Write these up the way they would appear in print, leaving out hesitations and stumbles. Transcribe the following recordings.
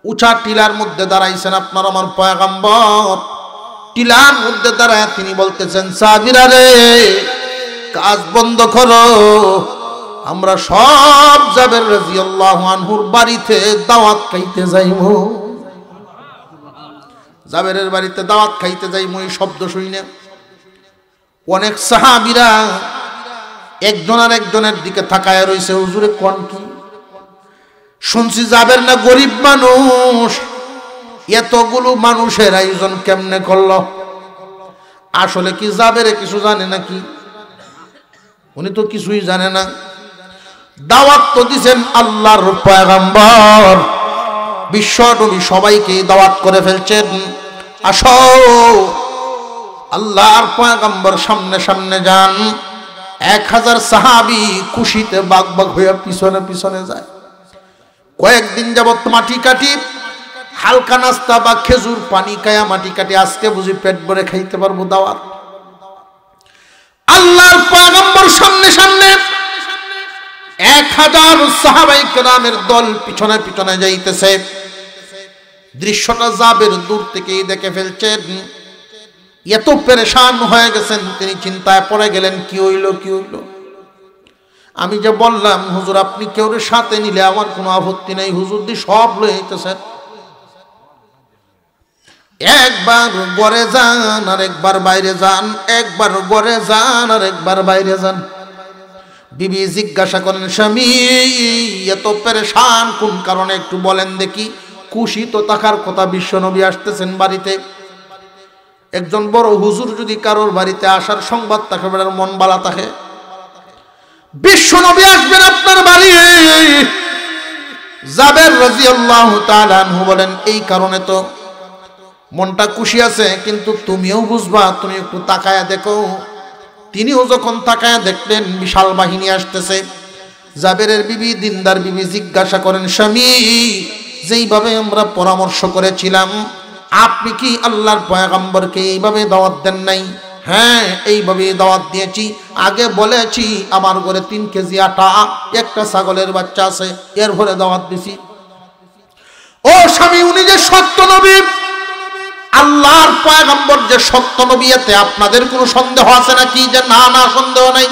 উঁচা টিলার মধ্যে দাঁড়াইছেন আপনার আমার পয়গম্বর। টিলার মধ্যে দাঁড়ায় তিনি বলতেছেন, সাহাবীরা রে, কাজ বন্ধ করো, আমরা সব জাবের রাদিয়াল্লাহু আনহুর বাড়িতে দাওয়াত খাইতে যাইব। জাবেরের বাড়িতে দাওয়াত খাইতে যাইব। এই শব্দ শুনে অনেক সাহাবীরা একজন আর একজনের দিকে তাকায় রইছে, হুজুরে কোন কি? শুনছি জাবের না গরিব মানুষ, এতগুলো মানুষের আয়োজন কেমনে করলো? আসলে কি জাবেরে কিছু জানে নাকি? উনি তো কিছুই জানে না। দাওয়াত তো দিছেন আল্লাহর পয়গম্বর, বিশ্ব নবী সবাইকে দাওয়াত করে ফেলছেন, আসো আল্লাহর পয়গম্বর সামনে সামনে যান। 1000 সাহাবী খুশিতে বাগ বাগ হয়ে পিছনে পিছনে যায়। কয়েকদিন যাবত মাটি কাটি, হালকা নাস্তা বা খেজুর পানি খায়া মাটি কাটি, আজকে বুঝি পেট ভরে খাইতে পারবো দাওয়াত। আল্লাহর পয়গম্বর সামনে সামনে, 1000 সাহাবায়ে কেরামের দল পিছনে পিছনে যাইতেছে। দৃশ্যটা জাবের দূর থেকেই দেখে ফেলছেন। এত পেরেশান হয়ে গেছেন, তিনি চিন্তায় পড়ে গেলেন, কি হইল কি হইল? আমি যে বললাম হুজুর আপনি কেউ সাথে নিলে আমার কোনো আপত্তি নেই, হুজুর দি সব লয়ে আইতেছেন। একবার ঘরে যান আর একবার বাইরে যান, একবার ঘরে যান আর একবার বাইরে যান। বিবি জিজ্ঞাসা করেন, স্বামী এত পেরেশান কোন কারণে একটু বলেন দেখি। খুশি তো থাকার কথা, বিশ্বনবী আসতেছেন বাড়িতে। একজন বড় হুজুর যদি কারোর বাড়িতে আসার সংবাদ থাকে, বেটার মন বালা থাকে। বিশ্বনবী আসবেন আপনার বাড়ি। জাবের রাদিয়াল্লাহু তাআলা আনহু বলেন, এই কারণে তো মনটা খুশি আছে, কিন্তু তুমিও বুঝবা, তুমি একটু তাকায়া দেখো। তিনিও যখন তাকায়া দেখলেন বিশাল বাহিনী আসতেছে, জাবেরের বিবি দিনদার বিবি জিজ্ঞাসা করেন, স্বামী যেইভাবে আমরা পরামর্শ করেছিলাম, আপনি কি আল্লাহর পয়গম্বরকে এইভাবে দাওয়াত দেন নাই? হ্যাঁ, এইভাবে দাওয়াত দিয়েছি। আগে বলেছি আমার ঘরে 3 কেজি আটা, একটা ছাগলের বাচ্চা আছে, এর ভরে দাওয়াত দিছি। ও স্বামী, উনি যে সত্য নবী, আল্লাহর পয়গম্বর যে সত্য নবী, এতে আপনাদের কোনো সন্দেহ আছে নাকি? যে না না, সন্দেহ নাই।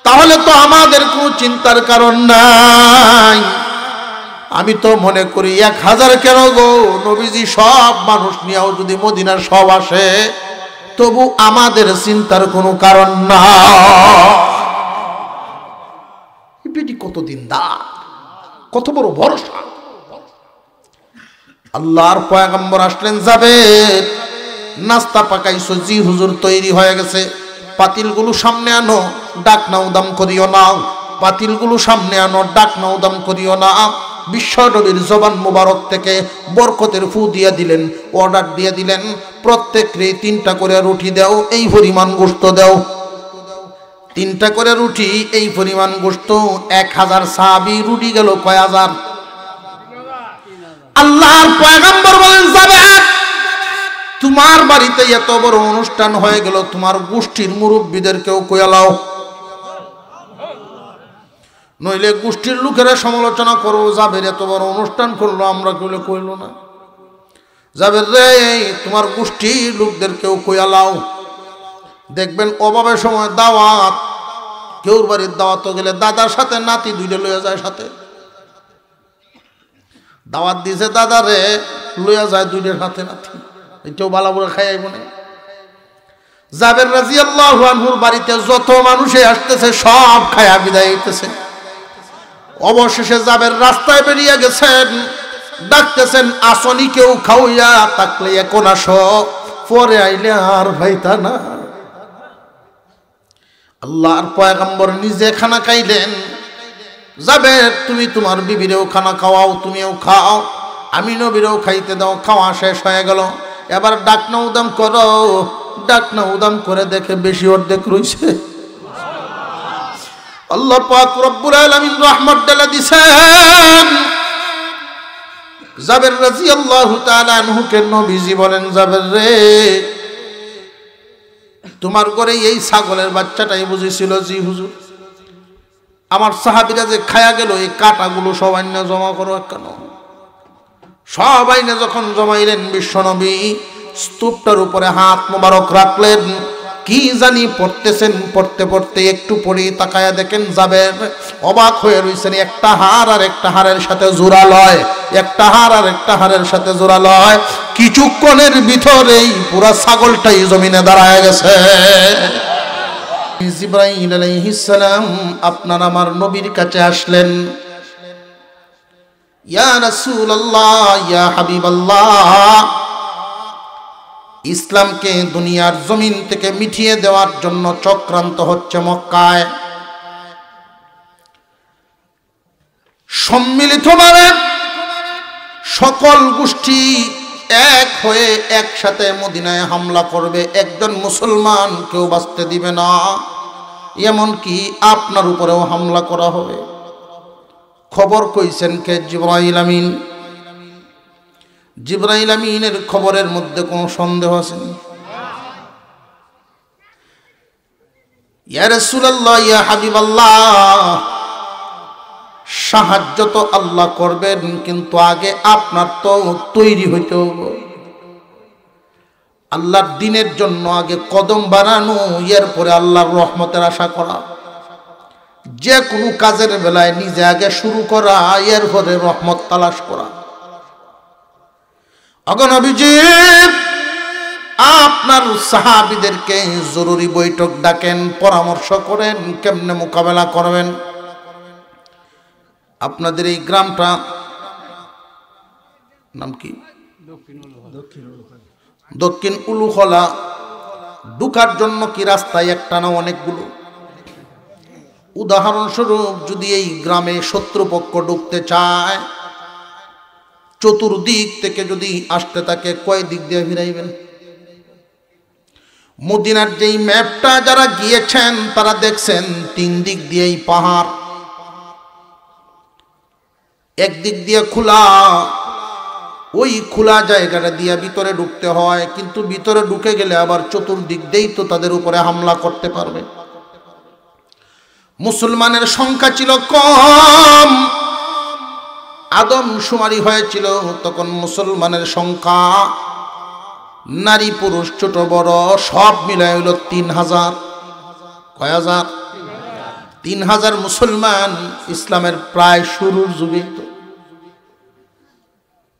তাহলে তো আমাদের কোনো চিন্তার কারণ নাই। আমি তো মনে করি 1000 কেন গো, নবীজি সব মানুষ নিয়েও যদি মদিনার সব আসে, তবু আমাদের চিন্তার কোনো কারণ না। বেটি কত দিনদার, কত বড় ভরসা। আল্লাহর পয়গম্বর আসলেন, যাবে নাস্তা পাকাইছো? জি হুজুর, তৈরি হয়ে গেছে। পাতিলগুলো সামনে আনো, ডাক নাও দাম করিও না। পাতিলগুলো সামনে আনো, ডাক নাও দাম করিও না। বিশ্ব নবীর জবান মুবারক থেকে বরকতের ফু দিয়ে দিলেন, অর্ডার দিয়ে দিলেন, প্রত্যেকরে 3টা করে রুটি দাও, এই পরিমাণ গোশত দাও। 3টা করে রুটি, এই পরিমাণ গোশত। 1000 সাহাবী, রুটি গেল কয় হাজার? আল্লাহর পয়গম্বর বলেন, যাবে তোমার বাড়িতে এত বড় অনুষ্ঠান হয়ে গেল, তোমার গোষ্ঠীর মুরব্বীদেরকেও কইলাও, নইলে গোষ্ঠীর লোকেরা সমালোচনা করবো, জাবের এত বড় অনুষ্ঠান করলো, আমরা কইলে কইল না। জাবের রে, তোমার গোষ্ঠীর লোকদেরকেও কইলাও। দেখবেন অভাবের সময় দাওয়াত, কেউর বাড়ির দাওয়াত গেলে দাদার সাথে নাতি 2টা লইয়া যায় সাথে। দাওয়াত দিছে দাদা রে, লইয়া যায় 2টার সাথে নাতি, এটাও বালা বলে খাই আইব না। জাবের রাদিয়াল্লাহু আনহুর বাড়িতে যত মানুষে আসতেছে সব খায়া বিদায় হইতেছে। অবশেষে জাবের রাস্তায় বেরিয়ে গেছেন, ডাকতেছেন, আসনি কেউ খাওয়া থাকলে এখন আসো, পরে আইলে আর ভাইতা না। আল্লাহর পয়গম্বর নিজে খানা খাইলেন। জাবের, তুমি তোমার বিবিরেও খানা খাওয়াও, তুমিও খাও, আমি নবীরেও খাইতে দাও। খাওয়া শেষ হয়ে গেল, এবার ডাক না উদাম করো। ডাক না উদাম করে দেখে বেশি অর্ধেক রইছে। আল্লাহ পাক রব্বুল আলামিন রহমত ঢেলে দিছেন। জাবের রাদিয়াল্লাহু তাআলা আনহুকে নবীজি বলেন, জাবের রে, তোমার ঘরে এই ছাগলের বাচ্চাটাই বুঝেছিল? জি হুজুর। আমার সাহাবীরা যে খায়া গেল, এই কাটাগুলো সবাই না জমা করো কেন? সবাই না যখন জমাইলেন, বিশ্বনবী স্তূপটার উপরে হাত মোবারক রাখলেন, কি জানি পড়তেছেন, পড়তে পড়তে একটু পরে তাকায়া দেখেন জাবের অবাক হয়ে রইছেন। একটা হার আর একটা হারের সাথে জোড়া লয়, একটা হার আর একটা হারের সাথে জোড়া লয়। কিছুক্ষণের ভিতরেই পুরা ছাগলটাই জমিনে দাঁড়ায় গেছে। জিবরাইল আলাইহিস সালাম আপনার আমার নবীর কাছে আসলেন। ইয়া রাসূলুল্লাহ, ইয়া হাবিবাল্লাহ, ইসলামকে দুনিয়ার জমিন থেকে মিটিয়ে দেওয়ার জন্য চক্রান্ত হচ্ছে মক্কায়। সম্মিলিতভাবে সকল গোষ্ঠী এক হয়ে একসাথে মদিনায় হামলা করবে, একজন মুসলমান কেউ বাঁচতে দিবে না, এমনকি আপনার উপরেও হামলা করা হবে। খবর কইছেন কে? জিবরাইল আমিন। জিবরাইল আমিনের খবরের মধ্যে কোনো সন্দেহ আছে? ইয়া রাসূলুল্লাহ, ইয়া হাবিবাল্লাহ, সাহায্য তো আল্লাহ করবেন, কিন্তু আগে আপনার তো তৈরি হইতে হবে। আল্লাহর দ্বীনের জন্য আগে কদম বাড়ানো, এরপরে আল্লাহর রহমতের আশা করা। যে কোনো কাজের বেলায় নিজে আগে শুরু করা, এরপরে রহমত তালাশ করা। নবীজি আপনার সাহাবীদেরকে জরুরি বৈঠক ডাকেন, পরামর্শ করেন কেমনে মোকাবেলা করবেন। আপনাদের এই গ্রামটা নাম কি? দক্ষিণ উলুখলা। ঢুকার জন্য কি রাস্তায় একটা না অনেকগুলো? উদাহরণস্বরূপ যদি এই গ্রামে শত্রুপক্ষ ঢুকতে চায়, চতুর্দিক থেকে যদি আসতে থাকে, কয় দিক দিয়ে ফিরাইবেন? মদিনার যেই ম্যাপটা যারা গিয়েছেন তারা দেখছেন 3 দিক দিয়েই পাহাড়, একদিক দিয়ে খোলা, ওই খোলা জায়গাটা দিয়ে ভিতরে ঢুকতে হয়, কিন্তু ভিতরে ঢুকে গেলে আবার চতুর্দিক দিয়েই তো তাদের উপরে হামলা করতে পারবে। মুসলমানের সংখ্যা ছিল কম, আদমশুমারি হয়েছিল তখন মুসলমানের সংখ্যা নারী পুরুষ ছোট বড় সব মিলায় হইল 3000। কয় হাজার? 3000 মুসলমান ইসলামের প্রায় শুরুর যুগে।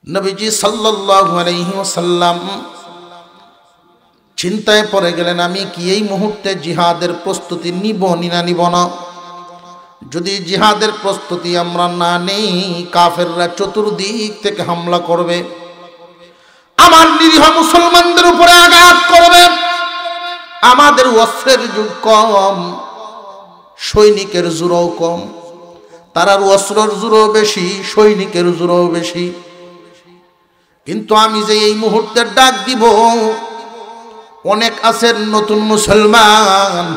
নবীজি সাল্লাল্লাহু আলাইহি ওয়াসাল্লাম চিন্তায় পড়ে গেলেন, আমি কি এই মুহূর্তে জিহাদের প্রস্তুতি নিব না নিব না? যদি জিহাদের প্রস্তুতি আমরা না নেই, কাফেররা চতুর্দিক থেকে হামলা করবে, আমার নিরীহ মুসলমানদের উপরে আঘাত করবে। আমাদের অস্ত্রের যুগ কম, সৈনিকের জোরও কম, তারার অস্ত্রের জোরও বেশি, সৈনিকের জোরও বেশি। কিন্তু আমি যে এই মুহূর্তে ডাক দিব, অনেক আছেন নতুন মুসলমান,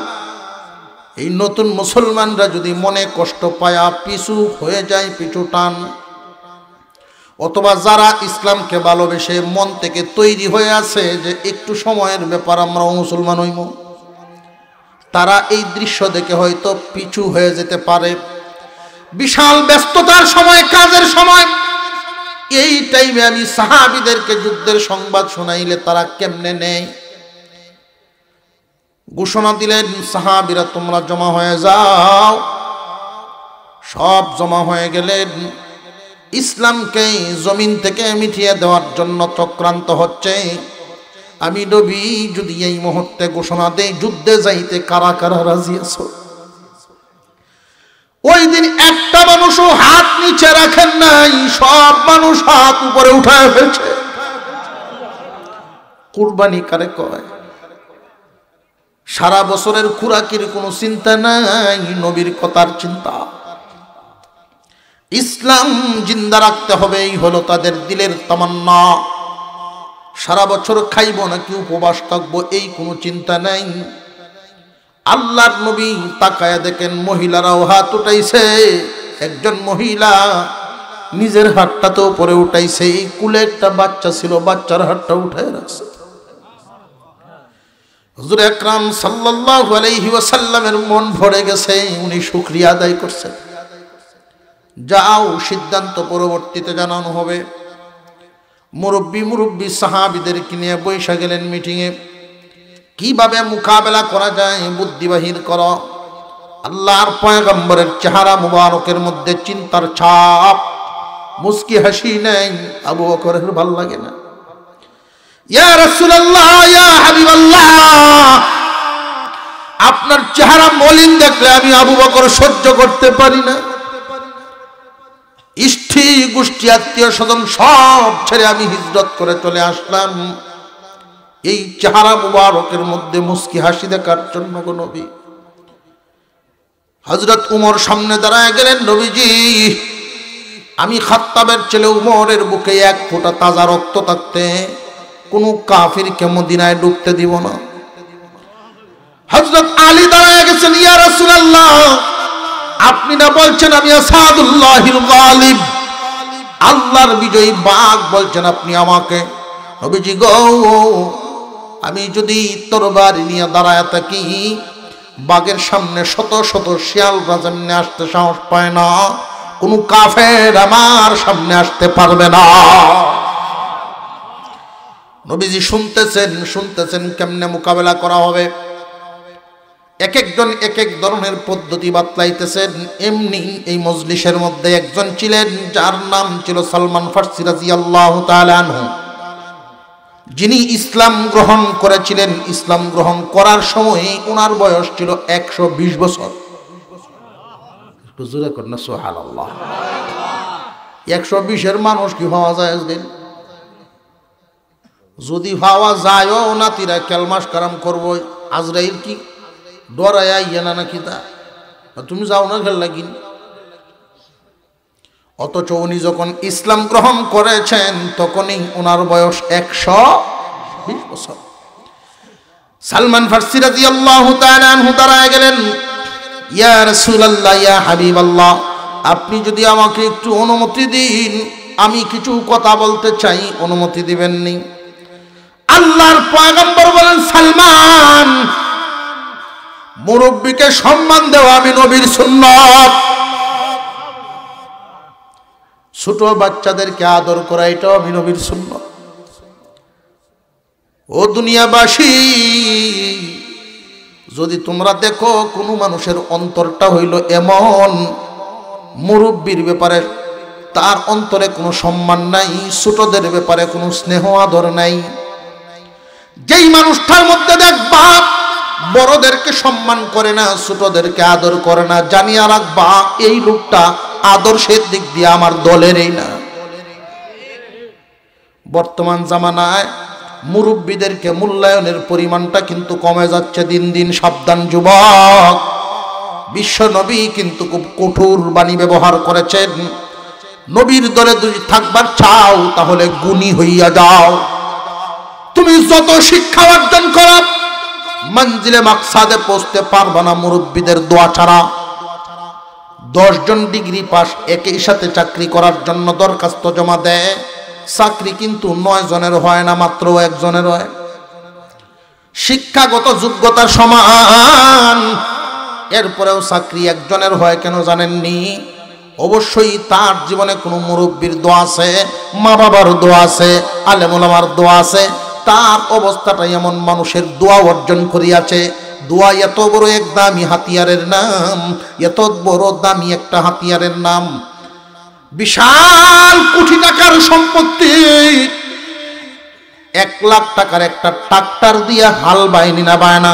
এই নতুন মুসলমানরা যদি মনে কষ্ট পায়া পিছু হয়ে যায়, পিছু টান, অথবা যারা ইসলামকে ভালোবেসে মন থেকে তৈরি হয়ে আছে যে একটু সময়ের ব্যাপার আমরাও মুসলমান হইব, তারা এই দৃশ্য দেখে হয়তো পিছু হয়ে যেতে পারে। বিশাল ব্যস্ততার সময়, কাজের সময়, এই টাইমে আমি সাহাবীদেরকে যুদ্ধের সংবাদ শোনাইলে তারা কেমনে নেয়? ঘোষণা দিলেন, সাহাবীরা তোমরা জমা হয়ে যাও। সব জমা হয়ে গেলেন। ইসলামকে জমিন থেকে মিটিয়ে দেওয়ার জন্য চক্রান্ত হচ্ছে। আমি নবী যদি এই মুহূর্তে ঘোষণা দেই যুদ্ধে যাইতে, কারা কারা রাজি আছো? ওই দিন একটা মানুষও হাত নিচে রাখেন নাই, সব মানুষ হাত উপরে উঠায় ফেলছে। কুরবানি কারে কয়? সারা বছরের খুরাকির কোনো চিন্তা নাই, নবীর কথার চিন্তা। ইসলাম জিন্দা রাখতে হবে, এই হলো তাদের দিলের তামান্না। সারা বছর খাইব নাকি উপবাস থাকবো, এই কোনো চিন্তা নাই। আল্লাহর নবী তাকায়া দেখেন মহিলারাও হাত উঠাইছে। একজন মহিলা নিজের হাতটা তো উপরে উঠাইছে, কুলে একটা বাচ্চা ছিল, বাচ্চার হাতটা উঠায় রাখছে। হুজুর আকরাম সাল্লাল্লাহু আলাইহি ওয়াসাল্লামের মন ভরে গেছে, উনি শুকরিয়া আদায় করছেন। যাও, সিদ্ধান্ত পরবর্তীতে জানানো হবে। মুরব্বী সাহাবীদেরকে নিয়ে বৈশা গেলেন মিটিংয়ে। কিভাবে মোকাবেলা করা যায় বুদ্ধি বাহির করো। আল্লাহর পয়গম্বরের চেহারা মুবারকের মধ্যে চিন্তার ছাপ, মুস্কি হাসি নেই। আবু বকরের ভাল লাগে না। ইয়া রাসূলুল্লাহ, ইয়া হাবিবাল্লাহ, আপনার চেহারা মলিন দেখলে আমি আবু বকর সহ্য করতে পারি না। ইষ্টি গোষ্ঠী আত্মীয় স্বজন সব ছেড়ে আমি হিজরত করে চলে আসলাম এই চেহারা মুবারকের মধ্যে মুস্কি হাসি দেখার জন্য। গো নবী। হযরত উমর সামনে দাঁড়ায় গেলেন। নবীজি, আমি খাত্তাবের ছেলে উমরের বুকে এক ফোঁটা তাজা রক্ত থাকতে কোন কাফিরকে মদিনায় ঢুকতে দিব না। হযরত আলী দাঁড়ায় গেছেন। ইয়া রাসূলুল্লাহ, আপনি না বলছেন আমি আসাদুল্লাহিল গালিব, আল্লাহর বিজয়ী বাঘ বলছেন আপনি আমাকে। নবীজি গো, আমি যদি তরবারি নিয়ে দাঁড়ায় থাকি, বাঘের সামনে শত শত শিয়াল রাজা আসতে সাহস পায় না, কোন কাফের আমার সামনে আসতে পারবে না। নবীজি শুনতেছেন কেমনে মোকাবেলা করা হবে। এক একজন এক এক ধরনের পদ্ধতি বাতলাইতেছেন। এমনি এই মজলিসের মধ্যে একজন ছিলেন যার নাম ছিল সালমান ফারসি রাদিয়াল্লাহু তাআলা আনহু, যিনি ইসলাম গ্রহণ করেছিলেন। ইসলাম গ্রহণ করার সময় ওনার বয়স ছিল 120 বছর। একটু জোরে কর না সুবহানাল্লাহ। 120-এর মানুষ কি পাওয়া যায় আজকে? যদি পাওয়া যায়ও নাতিরা কেলমাস কারাম করবো। আজরাইল কি ডরায় আইয়া না নাকি? তা তুমি যাও না খেল লাগিন। অথচ উনি যখন ইসলাম গ্রহণ করেছেন তখনই ওনার বয়স 120 বছর। সালমান ফারসি রাদিয়াল্লাহু তাআলা আনহু দাঁড়ায় গেলেন। ইয়া রাসূলুল্লাহ, ইয়া হাবিবাল্লাহ, আপনি যদি আমাকে একটু অনুমতি দিন, আমি কিছু কথা বলতে চাই, অনুমতি দিবেননি? আল্লাহর পয়গম্বর বলেন, সালমান, মুরব্বিকে সম্মান দেওয়া আমি নবীর সুন্নাত। ছোট বাচ্চাদেরকে আদর করা এটাও আমি নবীর সুন্নাত। ও দুনিয়াবাসী, যদি তোমরা দেখো কোন মানুষের অন্তরটা হইল এমন, মুরব্বির ব্যাপারে তার অন্তরে কোনো সম্মান নাই, ছোটদের ব্যাপারে কোনো স্নেহ আদর নাই, যেই মানুষটার মধ্যে দেখবা বড়দেরকে সম্মান করে না, ছোটদেরকে আদর করে না, জানিয়া রাখবা এই লোকটা আদর্শের দিক দিয়ে আমার দলেরই না। বর্তমান জামানায় মুরব্বীদেরকে মূল্যায়নের পরিমাণটা কিন্তু কমে যাচ্ছে দিন দিন। সাবধান যুবক, বিশ্ব নবী কিন্তু খুব কঠোর বাণী ব্যবহার করেছেন। নবীর দলে যদি থাকবার চাও তাহলে গুণী হইয়া যাও। তুমি যত শিক্ষা অর্জন করো মঞ্জিলে মাকসাদে পৌঁছতে পারবা না মুরব্বীদের দোয়া ছাড়া। 10 জন ডিগ্রি পাস একই সাথে চাকরি করার জন্য দরখাস্ত জমা দেয়, চাকরি কিন্তু 9 জনের হয় না, মাত্র 1 জনের হয়। শিক্ষাগত যোগ্যতার সমান, এরপরেও চাকরি 1 জনের হয় কেন জানেননি? অবশ্যই তার জীবনে কোনো মুরব্বীর দোয়া আছে, মা বাবার দোয়া আছে, আলেম ওলামার দোয়া আছে। তার অবস্থাটা এমন মানুষের দোয়া অর্জন করিয়াছে। দোয়া এত বড় এক দামি হাতিয়ারের নাম, এত বড় দামি একটা হাতিয়ারের নাম। বিশাল কোটি টাকার সম্পত্তি, 1 লাখ টাকার একটা ট্রাক্টর দিয়ে হাল বাইনি না বায়না।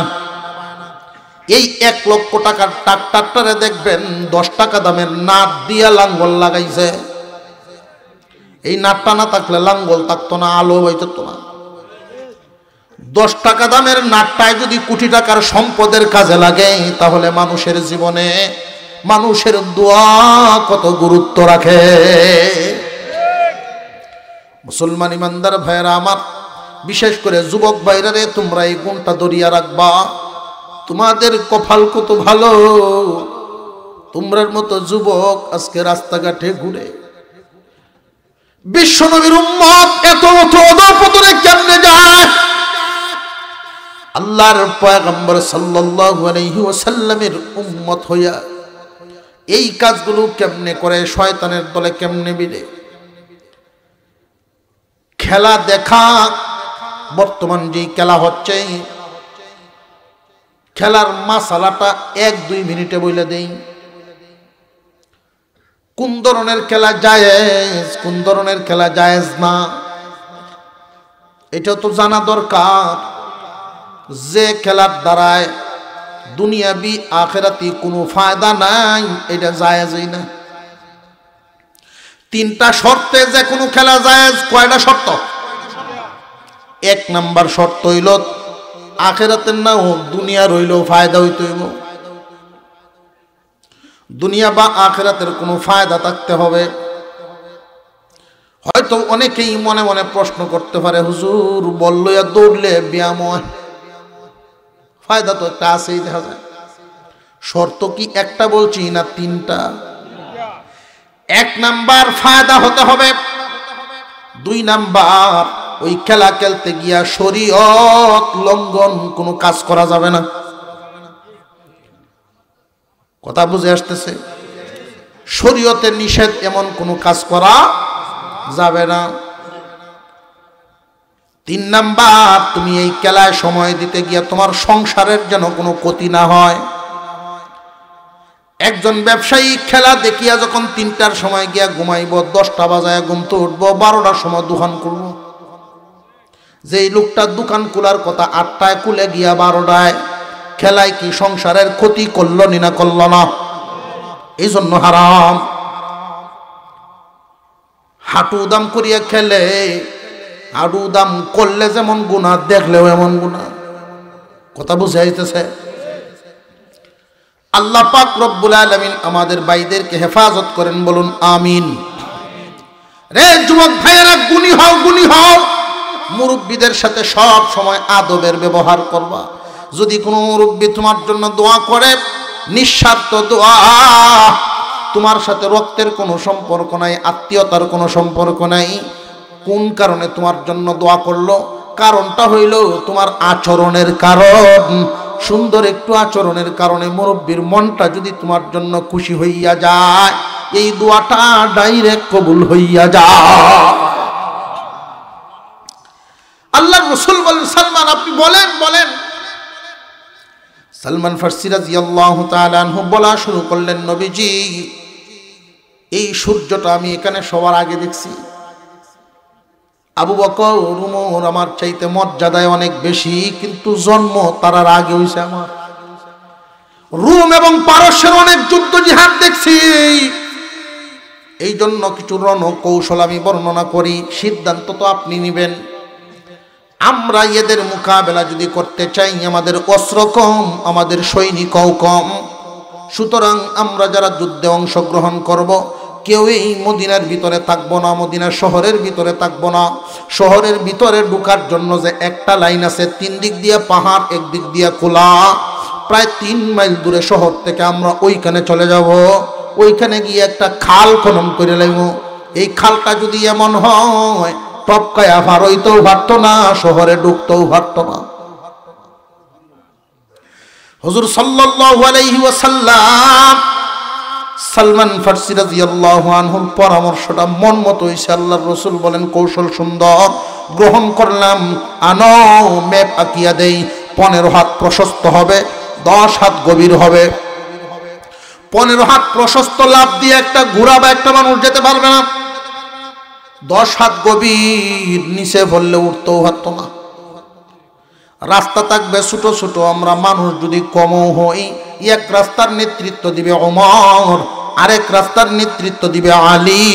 এই 1 লক্ষ টাকার ট্রাক্টরটারে দেখবেন 10 টাকা দামের নাট দিয়া লাঙ্গল লাগাইছে। এই নাটটা না থাকলে লাঙ্গল থাকতো না, আলো হইতো না। 10 টাকা দামের নাটটায় যদি কোটি টাকার সম্পদের কাজে লাগে, তাহলে মানুষের জীবনে মানুষের দোয়া কত গুরুত্ব রাখে। মুসলমান ইমানদার ভাইরা আমার, বিশেষ করে যুবক ভাইরা রে, তোমরা এই গুণটা ধরিয়া রাখবা। তোমাদের কপাল কত ভালো, তোমরার মতো যুবক আজকে রাস্তাঘাটে ঘুরে। বিশ্ব নবীর উম্মত এত অধঃপতনে কেমনে যায়? আল্লাহর পয়গম্বর সাল্লাল্লাহু আলাইহি ওয়াসাল্লামের উম্মত হইয়া এই কাজগুলো কেমনে করে, শয়তানের দলে কেমনে বিড়ে। খেলা দেখা, বর্তমান যে খেলা হচ্ছে, খেলার মাসালাটা 1-2 মিনিটে বলে দেই। কোন ধরনের খেলা জায়েজ, কোন ধরনের খেলা জায়েজ না, এটা তো জানা দরকার। যে খেলার দ্বারায় দুনিয়াবি আখিরাতি কোনো ফায়দা নাই, এটা জায়েজই না। 3টা শর্তে যে কোনো খেলা জায়েজ। কয়টা শর্ত? 1 নাম্বার শর্ত হইল আখিরাতের না হোক, দুনিয়া রইলেও ফায়দা হইতে হইব। দুনিয়া বা আখিরাতের কোনো ফায়দা থাকতে হবে। হয়তো অনেকেই মনে মনে প্রশ্ন করতে পারে, হুজুর বল লইয়া দৌড়লে ব্যায়াম হয়, ফায়দা তো একটা আছেই, দেখা যায়। শর্ত কি একটা বলছি না 3টা? 1 নাম্বার ফায়দা হতে হবে। 2 নাম্বার ওই খেলা খেলতে গিয়া শরীয়ত লঙ্ঘন কোনো কাজ করা যাবে না। কথা বুঝে আসতেছে? শরীয়তের নিষেধ এমন কোনো কাজ করা যাবে না। 3 নাম্বার, তুমি এই খেলায় সময় দিতে গিয়া তোমার সংসারের যেন কোনো ক্ষতি না হয়। একজন ব্যবসায়ী খেলা দেখিয়া যখন 3টার সময় গিয়া ঘুমাইব, 10টা বাজায় ঘুমতে উঠবো, 12টার সময় দোকান করব। যেই লোকটা দোকান খোলার কথা 8টায় খুলে গিয়া 12টায়, খেলায় কি সংসারের ক্ষতি করলো না করল না? এই জন্য হারাম। হাঁটু দাম করিয়া খেলে, হাঁটু দাম করলে যেমন গুনাহ, দেখলেও এমন গুনাহ। কথা বুঝে আইতেছে? আল্লাহ পাক রব্বুল আলামিন আমাদের ভাইদেরকে হেফাজত করেন, বলুন আমিন। রে যুবক ভাইয়েরা, গুণী হও, গুণী হও। মুরব্বীদের সাথে সব সময় আদবের ব্যবহার করবা। যদি কোনো মুরব্বী তোমার জন্য দোয়া করে, নিঃস্বার্থ দোয়া, তোমার সাথে রক্তের কোনো সম্পর্ক নাই, আত্মীয়তার কোনো সম্পর্ক নাই, কোন কারণে তোমার জন্য দোয়া করলো? কারণটা হইল তোমার আচরণের কারণ। সুন্দর একটু আচরণের কারণে মুরব্বীর মনটা যদি তোমার জন্য খুশি হইয়া যায়, এই দোয়াটা ডাইরেক্ট কবুল হইয়া যায়। আল্লাহর রাসূল বলেন, সালমান আপনি বলেন বলেন। সালমান ফারসি রাদিয়াল্লাহু তাআলা আনহু বলা শুরু করলেন, নবীজি এই সূর্যটা আমি এখানে সবার আগে দেখছি। আবু বকর উমর আমার চাইতে মর্যাদায় অনেক বেশি, কিন্তু জন্ম তারার আগে হইছে আমার। রোম এবং পারস্যের অনেক যুদ্ধ জিহাদ দেখছি। এই জন্য কিছু রণকৌশল আমি বর্ণনা করি, সিদ্ধান্ত তো আপনি নেবেন। আমরা এদের মোকাবেলা যদি করতে চাই, আমাদের অস্ত্র কম, আমাদের সৈনিকও কম। সুতরাং আমরা যারা যুদ্ধে অংশগ্রহণ করব, কেউই মদিনার ভিতরে থাকবো না, মদিনা শহরের ভিতরে থাকবো না। শহরের ভিতরে ঢোকার জন্য যে একটা লাইন আছে, 3 দিক দিয়ে পাহাড়, একদিক দিয়ে খোলা, প্রায় 3 মাইল দূরে শহর থেকে আমরা ওইখানে চলে যাব। ওইখানে গিয়ে একটা খাল খনন করে লাইব। এই খালটা যদি এমন হয়, টপকায়া পার হইতেও পারতো না, শহরে ঢুকতেও পারতো না। হুজুর সাল্লাল্লাহু আলাইহি ওয়াসাল্লাম সালমান ফারসি রাদিয়াল্লাহু আনহুর পরামর্শটা মন মতো হইছে। আল্লাহর রাসূল বলেন, কৌশল সুন্দর, গ্রহণ করলাম। আনো মেপ আঁকিয়া দেই। 15 হাত প্রশস্ত হবে, 10 হাত গভীর হবে। 15 হাত প্রশস্ত লাফ দিয়ে একটা ঘোড়া বা একটা মানুষ যেতে পারবে না। 10 হাত গভীর, নিচে পড়লে উঠতেও পারতো না। রাস্তা থাকবে ছোট ছোট, আমরা মানুষ যদি কমও হই, এক রাস্তার নেতৃত্ব দিবে ওমর, আরেক রাস্তার নেতৃত্ব দিবে আলী।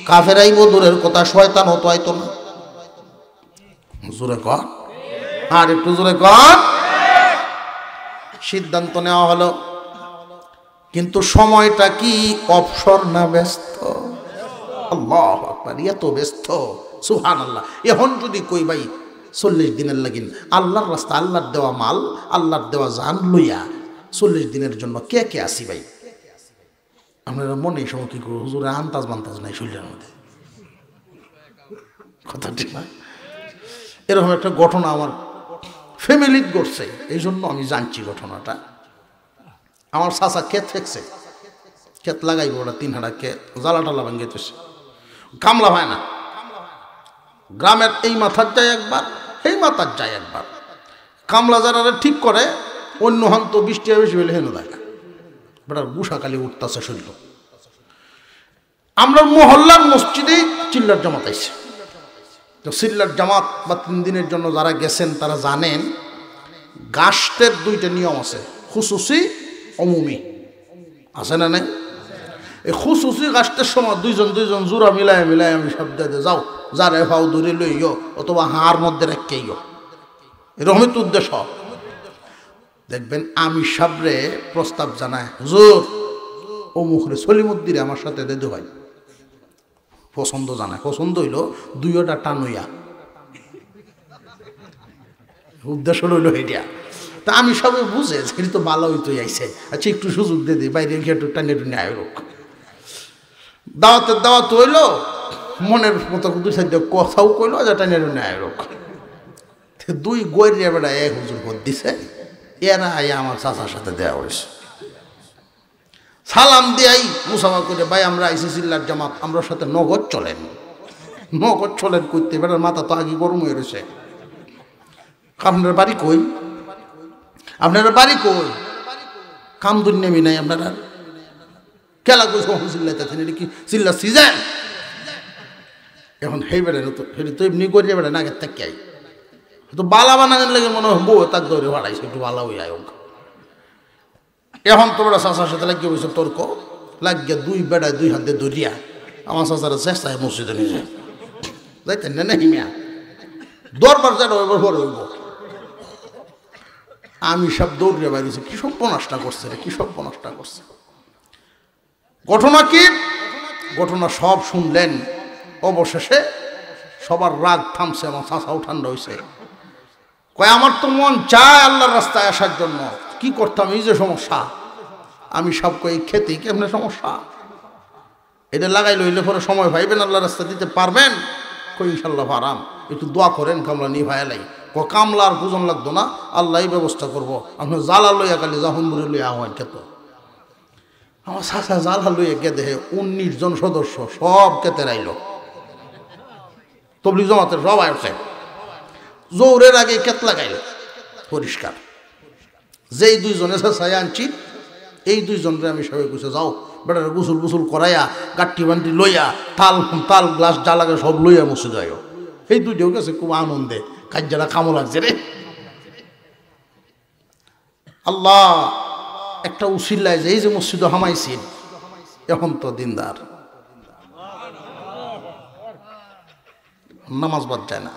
কাফেরাই দূরের কথা, শয়তান হতো আইতো না। জোরে কর, আর একটু জোরে কর। সিদ্ধান্ত নেওয়া হলো, কিন্তু সময়টা কি অবসর না ব্যস্ত? আল্লাহু আকবার, এত ব্যস্ত, সুবহানাল্লাহ। এখন যদি কই ভাই 40 দিনের লাগিন আল্লাহর রাস্তা, আল্লাহর দেওয়া মাল, আল্লাহর দেওয়া জান লইয়া 40 দিনের জন্য কে কে আসি ভাই, আপনারা মনে এই সময় কি করবো? হুজুরে আন্তাজ বান্তাজ নাই শরীরের মধ্যে, কথা ঠিক না? এরকম একটা ঘটনা আমার ফ্যামিলি ঘটছে, এই জন্য আমি জানছি ঘটনাটা। আমার চাচা ক্ষেত ফেকছে, ক্ষেত লাগাইব, ওটা 3 হাঁটা ক্ষেত, জ্বালা টালা ভাঙ্গিতেছে, কামলা হয় না। গ্রামের এই মাথার যায় একবার, এই মাথার যায় একবার। কামলা যারা ঠিক করে অন্য হন্ত বৃষ্টি বেশি হলে হেন দেখা বেটার গুসাকালি উঠতেছে শরীর। আমরা মহল্লার মসজিদে চিল্লার জামাত আইছে। তো চিল্লার জামাত বা 3 দিনের জন্য যারা গেছেন তারা জানেন গাছের 2টা নিয়ম আছে, খুসুসি অমুমি আছে না? নাই? এই খুসুসি গাছের সময় দুইজন জোড়া মিলায় আমি শব্দ দিয়ে যাও, যারে ভাও দূরে লইও অথবা হাড় মধ্যে রেখেইও, এরকমই তো উদ্দেশ্য। দেখবেন আমি সাবরে প্রস্তাব জানায়, হুজুর ও মুখরে সলিমুদ্দিরে আমার সাথে দেদু ভাই পছন্দ জানায়, পছন্দ হইল 2টা টানুইয়া, উদ্দেশ্য রইল এইটা। তা আমি সবাই বুঝে সেটি তো ভালো হইতো আইসে, আচ্ছা একটু সুযোগ দিয়ে দিই, বাইরে গিয়ে একটু টানে টুনে আয় রোক। দাওয়াত হইল, মনের মতো 2-4 কথাও কইলো, যা টানে টুনে আয় রোক। 2 গইরিয়া বেড়া এক হুজুর ভোট দিছে, এরা আইয়া আমার চাচার সাথে দেওয়া হয়েছে। সালাম দিয়াই মুসাফা করে, ভাই আমরা আইসি চিল্লার জামাত, আমরা সাথে নগদ চলেন করতে। বেটার মাথা তো আগে গরম হয়ে রয়েছে। আপনার বাড়ি কই? কাম দুনিয়ামি নাই আপনারা? কেলা কই চিল্লাইতেছেন? এটা কি চিল্লা সিজন? এখন হেই বেড়ে তো এমনি করিয়া বেড়ে না, আগের থেকে আই তো বালা বানানোর লাগে মনে হয় বউ তাক ধরে ভাড়াইছে, একটু বালা হয়ে আয়। এখন তোমরা চাচার সাথে লাগিয়ে বলছো তর্ক, লাগিয়ে 2 বেড়ায় 2 হাতে ধরিয়া আমার চাচারা চেষ্টায় মসজিদে নিজে যাইতেন না হিমিয়া দরবার যাটা ওইবার পরে হইব। আমি সব দৌড়িয়ে বাইরেছি, কি সব প্রনাশটা করছে রে, কি সব প্রনাশটা করছে। ঘটনা কি? ঘটনা সব শুনলেন। অবশেষে সবার রাগ থামছে, আমার চাচাও ঠান্ডা হয়েছে। কয় আমার তো মন চায় আল্লাহর রাস্তায় আসার জন্য, কি করতাম? এই যে সমস্যা। আমি সব কই খেতে কেমনে সমস্যা, এটা লাগাই লইলে পরে সময় পাইবেন, আল্লাহর রাস্তা দিতে পারবেন? কই ইনশাল্লাহ পারাম, একটু দোয়া করেন কামলা নিয়ে ভাইয়ালাই। কামলা আর বুঝন লাগতো না, আল্লাহই ব্যবস্থা করবো। আপনি জালা লইয়া কালি জাহুনবুরে লইয়া আহ্বান খেত। আমার চাচা জালা লইয়া গে দেখে 19 জন সদস্য সব কেতে রাইল, তবলিগ জামাতের সব আসছে। জোরের আগে কেত লাগাইল পরিষ্কার। যেই 2 জনে চাচাই আনছি, এই 2 জনরে আমি সবাই গুছে যাও বেটারে গুসুল করাইয়া গাঠি বান্টি লইয়া তাল গ্লাস যা লাগে সব লইয়া মুছে যায়। এই 2টাও গেছে খুব আনন্দে, কাজ্জারা কামো লাগছে রে। আল্লাহ একটা উসিল্লায় যে এই যে মসজিদ হামাইছি, এখন তো দিনদার নামাজ বাদ যায় না,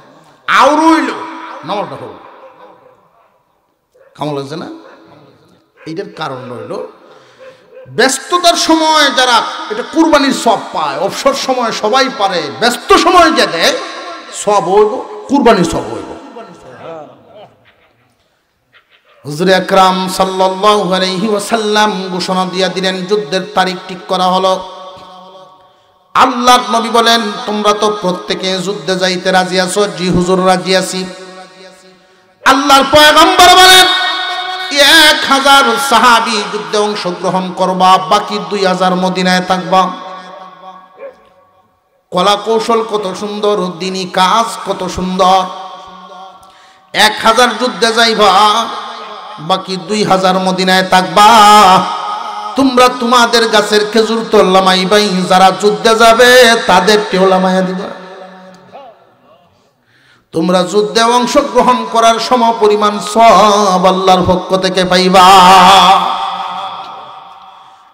আর রইল নামাজটা হল কামো লাগছে না। এইটার কারণ রইল ব্যস্ততার সময় যারা এটা কুরবানির সব পায়, অবসর সময় সবাই পারে, ব্যস্ত সময় যে দেয় সব হইব, কুরবানির সব হইব। হুজুর আকরাম সাল্লাল্লাহু আলাইহি ওয়াসাল্লাম ঘোষণা দিয়া দিলেন, যুদ্ধের তারিখ ঠিক করা হলো। আল্লাহর নবী বলেন, তোমরা তো প্রত্যেকে যুদ্ধে যাইতে রাজি আছো? জি হুজুর রাজি আছি। আল্লাহর পয়গম্বর বলেন, 1000 সাহাবী যুদ্ধে অংশগ্রহণ করবা, বাকি 2000 মদিনায় থাকবা। কলা কৌশল কত সুন্দর, দ্বীনি কাজ কত সুন্দর। 1000 যুদ্ধে যাইবা, বাকি 2000 মদিনায় থাকবা। তোমরা তোমাদের গাছের খেজুর তো লামাইবাই, যারা যুদ্ধে যাবে তাদের টেও লামাইয়া দিবা। তোমরা যুদ্ধে অংশগ্রহণ করার সম পরিমাণ সওয়াব আল্লাহর পক্ষ থেকে পাইবা।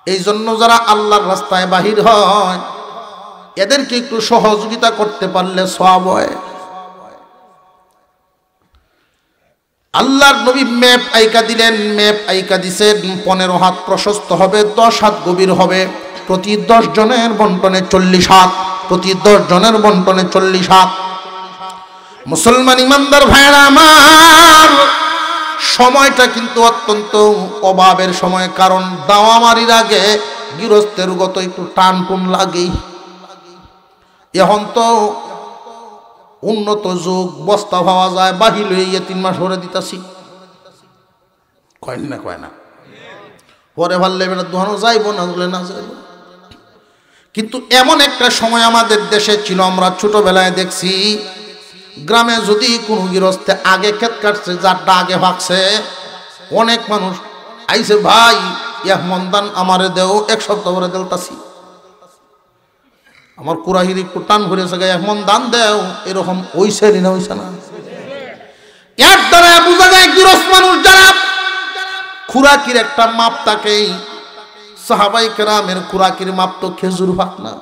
এই জন্য যারা আল্লাহর রাস্তায় বাহির হয় এদেরকে একটু সহযোগিতা করতে পারলে সওয়াব হয়। আল্লাহর নবী ম্যাপ আইকা দিলেন, ম্যাপ আইকা দিছেন 15 হাত প্রশস্ত হবে, 10 হাত গভীর হবে, প্রতি 10 জনের বন্টনে 40 হাত, প্রতি 10 জনের বন্টনে 40 হাত। মুসলমান ইমানদার ভাইরা আমার, সময়টা কিন্তু অত্যন্ত অভাবের সময়, কারণ দাওয়ামারির আগে গৃহস্থের গত একটু টান টুন লাগেই। এখন তো উন্নত যুগ, বস্তা পাওয়া যায়, বাহির হয়ে 3 মাস ভরে দিতাছি, কয় না পরে ভাললে বেটা দোহানো যাইব না, বলে না যাইব। কিন্তু এমন একটা সময় আমাদের দেশে ছিল, আমরা ছোটবেলায় দেখছি গ্রামে যদি কোনো গৃহস্থে আগে ক্ষেত কাটছে, যারটা আগে ভাগছে, অনেক মানুষ আইছে, ভাই মন্দান আমারে দেও, এক সপ্তাহ পরে দেলতাছি, আমার কুরাহির একটু টান ঘুরেছে, মন দান দেও, এরকম ওইছে না ওইছে না। এর দ্বারা বোঝা যায় গৃহস্থ মানুষ যারা খুরাকির একটা মাপ থাকেই। সাহাবাই কেরামের খুরাকির মাপ তো খেজুর পাক না।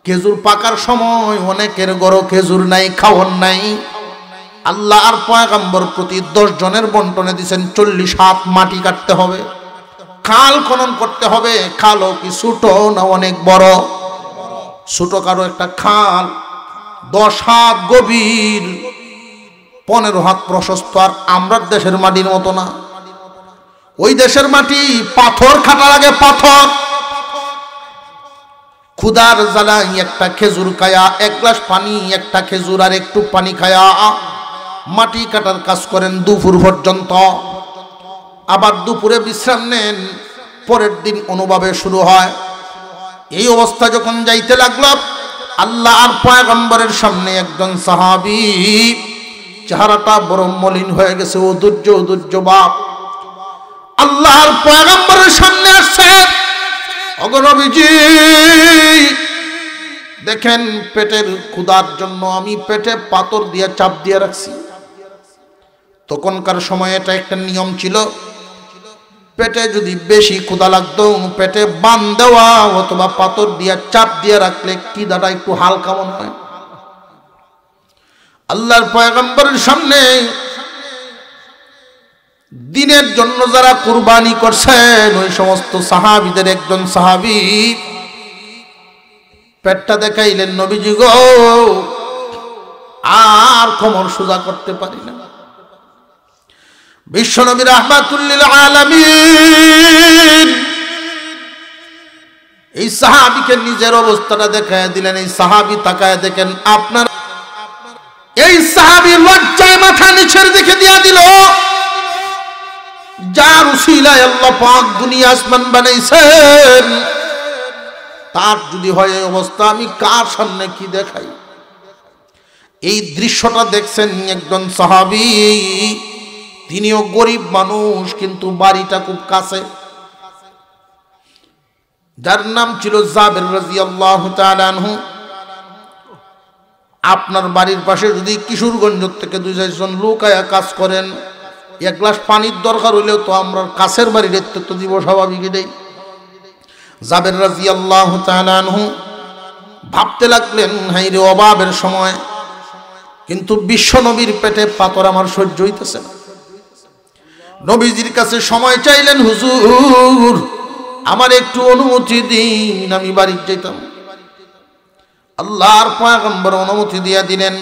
খেজুর পাকার সময় অনেকের গড় খেজুর নাই, খাওয়ার নাই। আল্লাহ আর পয়গম্বর প্রতি 10 জনের বন্টনে দিয়েছেন 40 হাত মাটি কাটতে হবে, খাল খনন করতে হবে। খালও কি ছোট না অনেক বড়? ছোট কারো একটা খাল 10 হাত গভীর, 15 হাত প্রশস্ত। আর আমরা দেশের মাটির মতো না। ওই দেশের মাটি পাথর খাটা লাগে, পাথর। ক্ষুদার জ্বালাই একটা খেজুর খায়া, 1 গ্লাস পানি, একটা খেজুর আর একটু পানি খায়া মাটি কাটার কাজ করেন দুপুর পর্যন্ত। আবার দুপুরে বিশ্রাম নেন, পরের দিন অনুভবে শুরু হয়। এই অবস্থা যখন যাইতে লাগলো, আল্লাহ আর পয়গম্বরের সামনে একজন সাহাবী, চেহারাটা বড় মলিন হয়ে গেছে, অধৈর্য বাপ। আল্লাহর পয়গম্বরের সামনে আসছে, ওগো নবীজি দেখেন পেটের ক্ষুধার জন্য আমি পেটে পাথর দিয়ে চাপ দিয়ে রাখছি। তখনকার সময় এটা একটা নিয়ম ছিল, পেটে যদি বেশি ক্ষুধা লাগতো পেটে বান দেওয়া অথবা পাথর দিয়ে চাপ দিয়ে রাখলে খিদাটা একটু হালকা মনে হয়। আল্লাহর পয়গম্বরের সামনে দিনের জন্য যারা কুরবানি করছেন ওই সমস্ত সাহাবীদের একজন সাহাবী পেটটা দেখাইলেন, নবীজি গো আর কোমর সোজা করতে পারি না। বিশ্বনবী রাহমাতুল লিল আলামিন এই সাহাবীকে নিজের অবস্থাটা দেখায় দিলেন। এই সাহাবী তাকায় দেখেন, আপনার এই সাহাবী লজ্জায় মাথা নিচের দিকে দিয়া দিল। যার উসিলায় আল্লাহ পাক দুনিয়া আসমান বানাইছেন, তার যদি হয় এই অবস্থা, আমি কার সামনে কি দেখাই? এই দৃশ্যটা দেখছেন একজন সাহাবী, তিনিও গরিব মানুষ, কিন্তু বাড়িটা খুব কাছে। যার নাম ছিল জাবের রাদিয়াল্লাহু তাআলা আনহু। আপনার বাড়ির পাশে যদি কিশোরগঞ্জ থেকে 2-4 জন লোক আয়া কাজ করেন, 1 গ্লাস পানির দরকার হইলেও তো আমরা কাছের বাড়ির তো দিব, স্বাভাবিক এটাই। জাবের রাদিয়াল্লাহু তাআলা আনহু ভাবতে লাগলেন, হাই রে অভাবের সময়, কিন্তু বিশ্ব নবীর পেটে পাথর আমার সহ্য হইতেছে না। নবীজির কাছে সময় চাইলেন, হুজুর আমার একটু অনুমতি দিন, আমি বাড়ি যেতাম। আল্লাহর পয়গম্বর অনুমতি দিয়া দিলেন।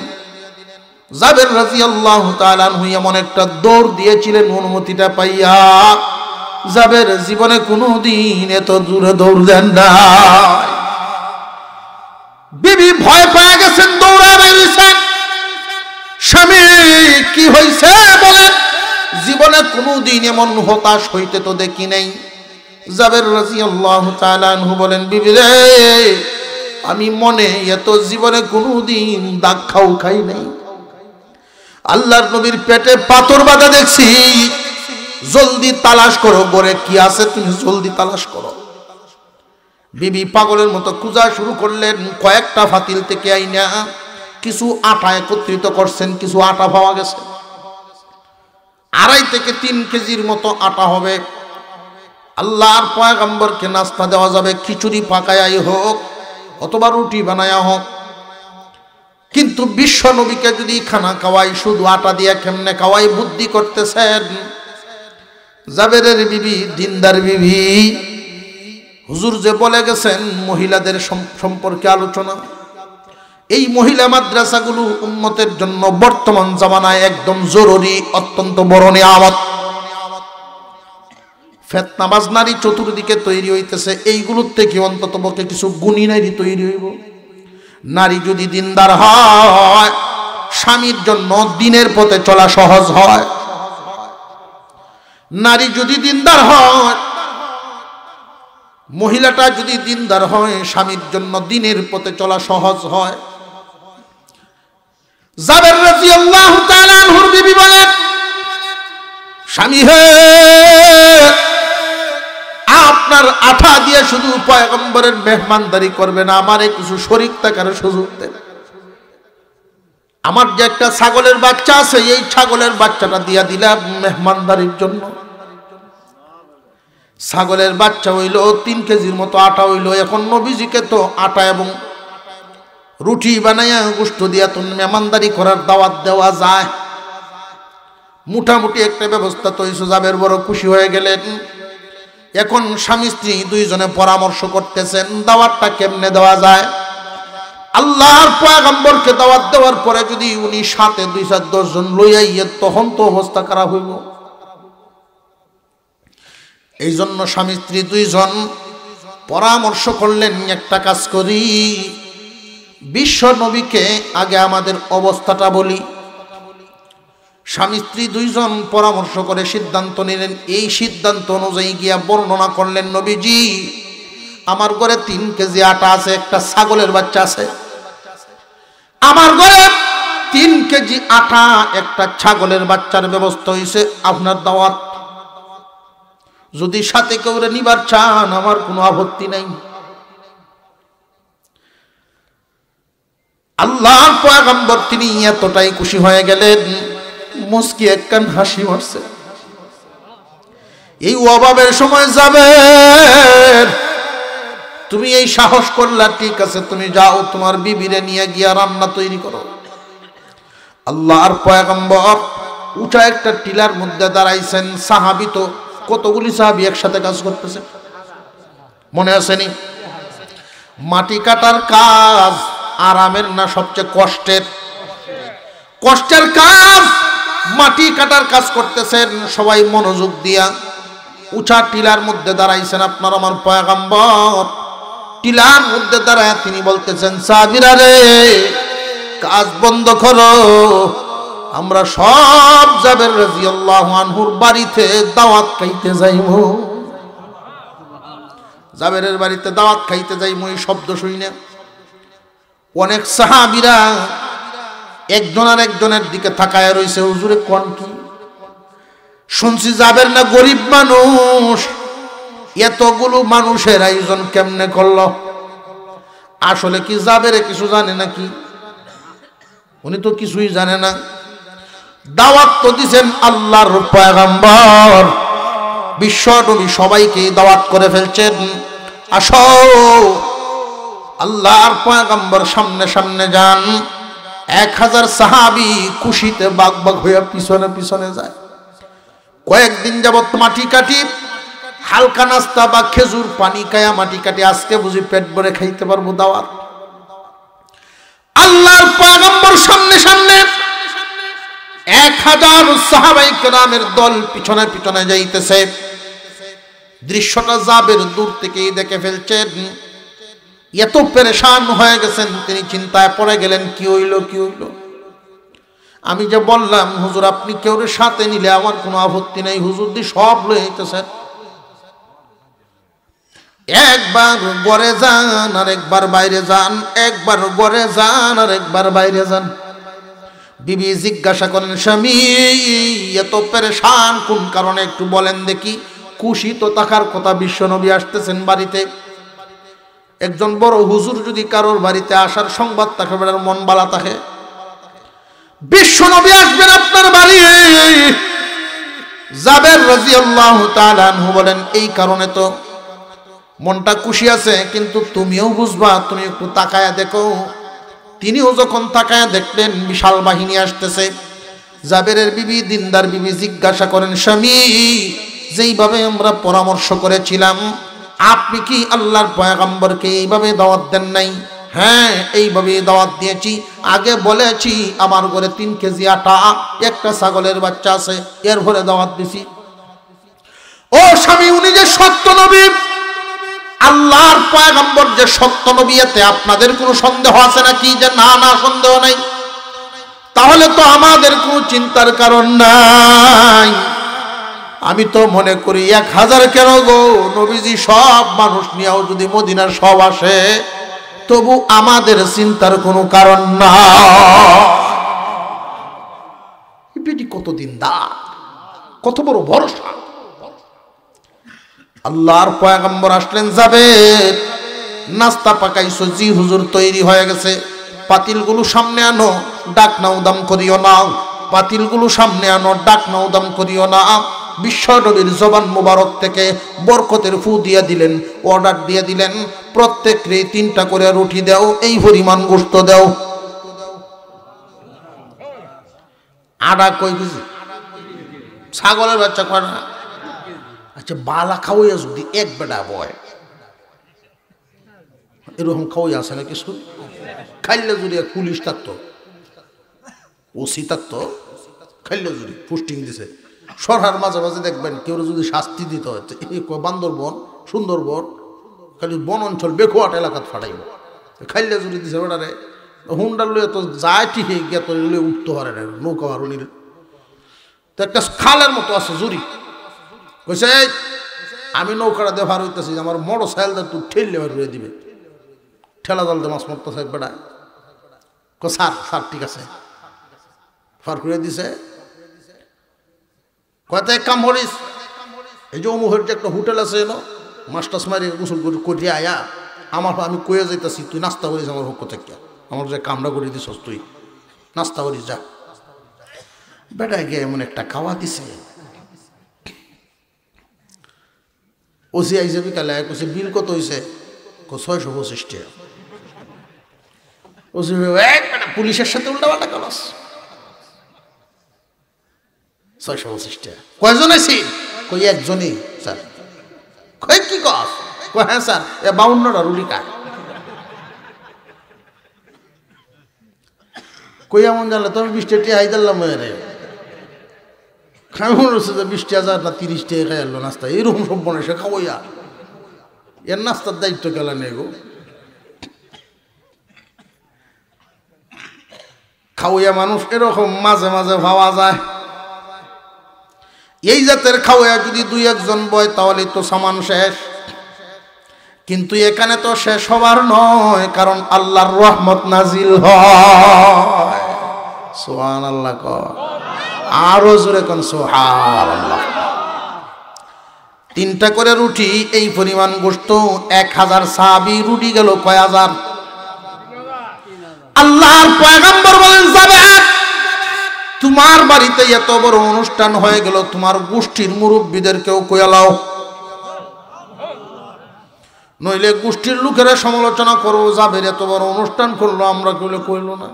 জাবের রাদিয়াল্লাহু তাআলা আনহু এমন একটা দৌড় দিয়েছিলেন অনুমতিটা পাইয়া, জাবের জীবনে কোনোদিন এত দূরে দৌড় দেন না। বিবি ভয় পেয়ে গেছেন, দৌড়া বেরিয়েছেন। স্বামী কি হয়েছে বলেন? জীবনে কোনোদিন এমন হতাশ হইতে তো দেখি নাই। জাবের রাদিয়াল্লাহু তাআলা আনহু বলেন, বিবি রে আমি মনে এত জীবনে কোনোদিন দাগ খাই নাই। আল্লাহর নবীর পেটে পাথর বাঁধা দেখছি, জলদি তালাশ করো, ঘরে কি আছে তুমি জলদি তালাশ করো। বিবি পাগলের মতো খোঁজা শুরু করলেন। কয়েকটা ফাতিল থেকে আইনা কিছু আটা একত্রিত করছেন, কিছু আটা পাওয়া গেছে। 2.5 থেকে 3 কেজির মতো আটা হবে। আল্লাহর পয়গম্বরকে নাস্তা দেওয়া যাবে, খিচুড়ি পাকায়াই হোক অথবা রুটি বানায়া হোক। কিন্তু বিশ্ব নবীকে যদি খানা খাওয়াই, শুধু আটা দিয়ে কেমনে খাওয়াই বুদ্ধি করতেছেন। জাবেরের বিবি দিনদার বিবি, হুজুর যে বলে গেছেন মহিলাদের সম্পর্কে আলোচনা, এই মহিলা মাদ্রাসাগুলো উম্মতের জন্য বর্তমান জামানায় একদম জরুরি, অত্যন্ত বড় নিয়ামত। ফেতনাবাজ নারী চতুর্দিকে তৈরি হইতেছে, এইগুলোর থেকে অন্তত পক্ষে কিছু গুণী নারী তৈরি হইব। নারী যদি দিনদার হয়, স্বামীর জন্য দিনের পথে চলা সহজ হয়। নারী যদি দিনদার হয়, মহিলাটা যদি দিনদার হয়, স্বামীর জন্য দিনের পথে চলা সহজ হয়। জাবের রাদিয়াল্লাহু তাআলা আনহুর বিবি বলেন, স্বামী হে, আপনার আঠা দিয়ে শুধু পয়গম্বরের মেহমানদারি করবে না, আমারে কিছু শরীক থাকার সুযোগ দেন। আমার যে একটা ছাগলের বাচ্চা আছে, এই ছাগলের বাচ্চাটা দিয়া দিলাম মেহমানদারির জন্য। ছাগলের বাচ্চা হইল 3 কেজির মতো আটা হইল। এখন নবীজিকে তো আটা এবং রুটি বানাইয়া গোশত দিয়া তো মেহমানদারি করার দাওয়াত দেওয়া যায়। মোটামুটি একটা ব্যবস্থা তো জাবের বড় খুশি হয়ে গেলেন। এখন স্বামী স্ত্রী দুইজনে পরামর্শ করতেছেন দাওয়াতটা কেমনে দেওয়া যায়। আল্লাহর পয়গম্বরকে দাওয়াত দেওয়ার পরে যদি উনি সাথে 2-4-10 জন লইয়া তখন তো অবস্থা খারাপ হইব। এই জন্য স্বামী স্ত্রী দুইজন পরামর্শ করলেন, একটা কাজ করি, বিশ্ব নবীকে আগে আমাদের অবস্থাটা বলি। স্বামী স্ত্রী দুইজন পরামর্শ করে সিদ্ধান্ত নিলেন। এই সিদ্ধান্ত অনুযায়ী গিয়া বর্ণনা করলেন, নবীজি আমার ঘরে 3 কেজি আটা আছে, একটা ছাগলের বাচ্চা আছে। আমার ঘরে 3 কেজি আটা, একটা ছাগলের বাচ্চার ব্যবস্থা হয়েছে, আপনার দাওয়াত। যদি সাথে কেউ নিবার চান আমার কোনো আপত্তি নাই। আল্লাহর পয়গম্বর তিনি এতটাই খুশি হয়ে গেলেন, মুস্কি একখান হাসি মারছে। এই অভাবের সময় যাবে, তুমি এই সাহস করলা, ঠিক আছে, তুমি যাও তোমার বিবিরে নিয়ে গিয়া রান্না তৈরি করো। আল্লাহর পয়গম্বর উঠা একটা টিলার মধ্যে দাঁড়াইছেন। সাহাবী তো কতগুলি সাহাবী একসাথে কাজ করতেছে, মনে আসেনি? মাটি কাটার কাজ আরামের না সবচেয়ে কষ্টের? কষ্টের কাজ। মাটি কাটার কাজ করতেছেন সবাই মনোযোগ দিয়া। উঁচা টিলার মধ্যে দাঁড়াইছেন আপনার আমার পয়গম্বর। টিলার মধ্যে দাঁড়ায় তিনি বলতেছেন, সাহাবীরা রে, কাজ বন্ধ করো, আমরা সব জাবের রাদিয়াল্লাহু আনহুর বাড়িতে দাওয়াত খাইতে যাইব। জাবেরের বাড়িতে দাওয়াত খাইতে যাইব। এই শব্দ শুনে অনেক সাহাবীরা একজন আর একজনের দিকে তাকায় রইছে, হুজুরে কোন কি? শুনছি জাবের না গরিব মানুষ, এতগুলো মানুষের আয়োজন কেমনে করলো? আসলে কি জাবেরে কিছু জানে নাকি? উনি তো কিছুই জানে না। দাওয়াত তো দিছেন আল্লাহর পয়গম্বর, বিশ্ব নবী সবাইকে দাওয়াত করে ফেলছেন, আসো। আল্লাহর পয়গম্বর সামনে সামনে যান। 1000 সাহাবী খুশিতে বাগ বাগ হইয়া পিছনে পিছনে যায়। কয়েকদিন যাবত মাটি কাটি, হালকা নাস্তা বা খেজুর পানি খায়া মাটি কাটি, আজকে বুঝি পেট ভরে খাইতে পারবো দাওয়াত। আল্লাহর পয়গম্বর সামনে সামনে, 1000 সাহাবায়ে কেরামের দল পিছনে পিছনে যাইতেছে। দৃশ্যটা জাবের দূর থেকেই দেখে ফেলছেন। এত পেরেশান হয়ে গেছেন, তিনি চিন্তায় পড়ে গেলেন, কি হইল কি হইল? আমি যে বললাম হুজুর আপনি কেউ সাথে নিলে আমার কোনো আপত্তি নাই, হুজুর দি সব লয়ে আইতেছেন। একবার ঘরে যান আর একবার বাইরে যান, একবার ঘরে যান আর একবার বাইরে যান। বিবি জিজ্ঞাসা করেন, স্বামী এত পেরেশান কোন কারণে একটু বলেন দেখি। খুশি তো থাকার কথা, বিশ্ব নবী আসতেছেন বাড়িতে। একজন বড় হুজুর যদি কারোর বাড়িতে আসার সংবাদ থাকে, বেড়ার মন বালা থাকে। বিশ্ব নবী আসবেন আপনার বাড়ি। জাবের রাদিয়াল্লাহু তাআলা আনহু বলেন, এই কারণে তো মনটা খুশি আছে, কিন্তু তুমিও বুঝবা, তুমি একটু তাকায়া দেখো। তিনিও যখন তাকায়া দেখলেন বিশাল বাহিনী আসতেছে। জাবেরের বিবি, দিনদার বিবি জিজ্ঞাসা করেন, স্বামী যেইভাবে আমরা পরামর্শ করেছিলাম, আপনি কি আল্লাহর পয়গম্বরকে এইভাবে দাওয়াত দেন নাই? হ্যাঁ, এইভাবে দাওয়াত দিয়েছি। আগে বলেছি আমার ঘরে 3 কেজি আটা, একটা ছাগলের বাচ্চা আছে, এর ভরে দাওয়াত দিছি। ও স্বামী, উনি যে সত্য নবী, আল্লাহর পয়গম্বর যে সত্য নবী, এতে আপনাদের কোনো সন্দেহ আছে নাকি? যে না না, সন্দেহ নাই। তাহলে তো আমাদের কোনো চিন্তার কারণ নাই। আমি তো মনে করি 1000 কেন গো, নবীজি সব মানুষ নিয়েও যদি মদিনার সব আসে, তবু আমাদের চিন্তার কোনো কারণ না। দিনদার, কত বড় ভরসা। আল্লাহর পয়গম্বর আসলেন, যাবে নাস্তা পাকাইছো? জি হুজুর, তৈরি হয়ে গেছে। পাতিলগুলো সামনে আনো, ডাক নাও দাম করিও না। পাতিলগুলো সামনে আনো, ডাক নাও দাম করিও না। বিশ্ব নবীর জবান মুবারক থেকে বরকতের ফু দিয়ে দিলেন, অর্ডার দিয়ে দিলেন, প্রত্যেককে 3টা করে রুটি দাও, এই পরিমাণ গোশত দাও। আড়া কই কেজি? ছাগলের বাচ্চা কয় না? আচ্ছা, বালা খাওয়াইয়া যদি এক বেটা বয়, এরকম খাওয়াই আছে না কিছু? খাইলে যদি পুলিশ থাকতো, ওসি থাকতো, খাইলে যদি পোস্টিং দিছে, সরকার মাঝে মাঝে দেখবেন কেউ যদি শাস্তি দিতে হচ্ছে, বান্দরবন, সুন্দরবন, খালি বন অঞ্চল বেকুয়াট এলাকাত ফাটাইব। খাইলে যদি দিছে ওটারে হুন্ডার লইয়া তো যায় ঠিকই গিয়া তো উঠতে পারে না, নৌকা হারুনির তো একটা খালের মতো আছে জুরি, কইছে আমি নৌকাটা দিয়ে ভার হইতেছি, আমার মোটর সাইকেলটা তুই ঠেললে ভার হয়ে দিবে, ঠেলা জাল দিয়ে মাছ মারতেছে বেড়া। স্যার স্যার ঠিক আছে, ফার করে দিছে। কয়টা এক কাম করিস, এই যে অমুকের যে একটা হোটেল আছে এনো, মাস্টার্স মারি গোসল করিয়া আয়া আমি কয়ে যাইতেছি, তুই নাস্তা করিস আমার পক্ষ থেকে, আমার যে কামটা করে দিস তুই নাস্তা করিস যা। বেটা গিয়ে এমন একটা খাওয়া দিছে, ওসি আইসে বিকালে, কইছে বিল কত হয়েছে? 625 টাকা। ওসি পুলিশের সাথে উল্টাপাল্টা করস, 625 টাকা। কয়জন আছি? কই একজনই স্যার। কই কি কস? কই হ্যাঁ স্যার, 52টা রুটি খায়। কই এমন জানলে তুমি 20 টাকা হাই দিলাম রে, আমি মনে হচ্ছে যে 20,000 না 30 টাকা খাই এলো নাস্তা, এরকম সব বনে সে খাওয়াইয়া, এর নাস্তার দায়িত্ব গেলা নেই গো। খাওয়াইয়া মানুষ এরকম মাঝে মাঝে ভাবা যায়। এই জাতের খাওয়াইয়া যদি 2-1 বয় তাহলে তো সামান শেষ, কিন্তু এখানে তো শেষ হবার নয়, কারণ আল্লাহর রহমত নাজিল হয়। সুবহানাল্লাহ কর, আরো জোরে কোন সুবহানাল্লাহ। 3টা করে রুটি, এই পরিমাণ গোশত, 1000 সাহাবী, রুটি গেল কয় হাজার? আল্লাহর পয়গম্বর বলেন, যাবে তোমার বাড়িতে এত বড় অনুষ্ঠান হয়ে গেল, তোমার গোষ্ঠীর মুরব্বীদেরকেও কইয়ালাও, নইলে গোষ্ঠীর লোকেরা সমালোচনা করো, যাবের এত বড় অনুষ্ঠান করলো, আমরা কেউ কইল না।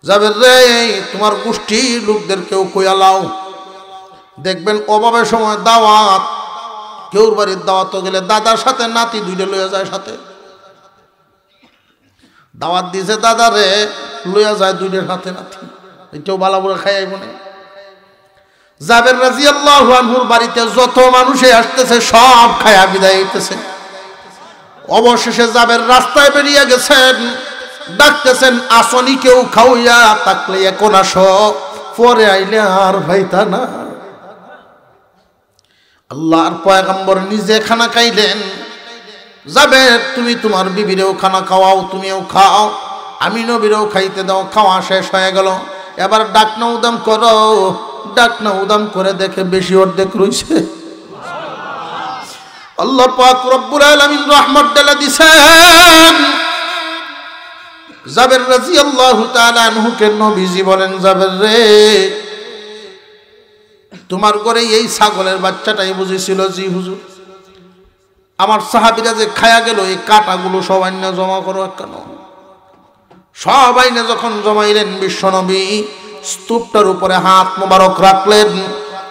যাবের রে, তোমার গোষ্ঠীর লোকদেরকেও কইয়ালাও। দেখবেন অভাবের সময় দাওয়াত, কেউর বাড়ির দাওয়াত গেলে দাদার সাথে নাতি 2টা লইয়া যায়, সাথে দাওয়াত দিছে দাদারে, লইয়া যায় 2টার সাথে নাতি, এটাও বালা বুড়া খাই আইব না। জাবের রাদিয়াল্লাহু আনহুর বাড়িতে যত মানুষে আসতেছে সব খায়া বিদায় হইতেছে। অবশেষে জাবের রাস্তায় বেরিয়ে গেছেন, ডাকতেছেন, আসনি কেউ খাওয়া থাকলে এখন আসো, পরে আইলে আর ভাইতা না। আল্লাহর পয়গম্বর নিজে খানা খাইলেন, যাবে তুমি তোমার বিবিরেও খানা খাওয়াও, তুমিও খাও, আমি নবীরেও খাইতে দাও। খাওয়া শেষ হয়ে গেল, এবার ডাক না উদাম করো, ডাক না উদাম করে দেখে বেশি অর্ধেক রইছে। আল্লাহ পাক রব্বুল আলামিন রহমত ঢেলে দিছেন। জাবের রাদিয়াল্লাহু তাআলা আনহুকে নবীজি বলেন, জাবের রে, তোমার ঘরে এই ছাগলের বাচ্চাটাই বুঝেছিল? জি হুজুর। আমার সাহাবীরা যে খায়া গেল, এই কাটাগুলো সবাই না জমা করো কেন? সবাই না যখন জমাইলেন, বিশ্বনবী স্তূপটার উপরে হাত মোবারক রাখলেন,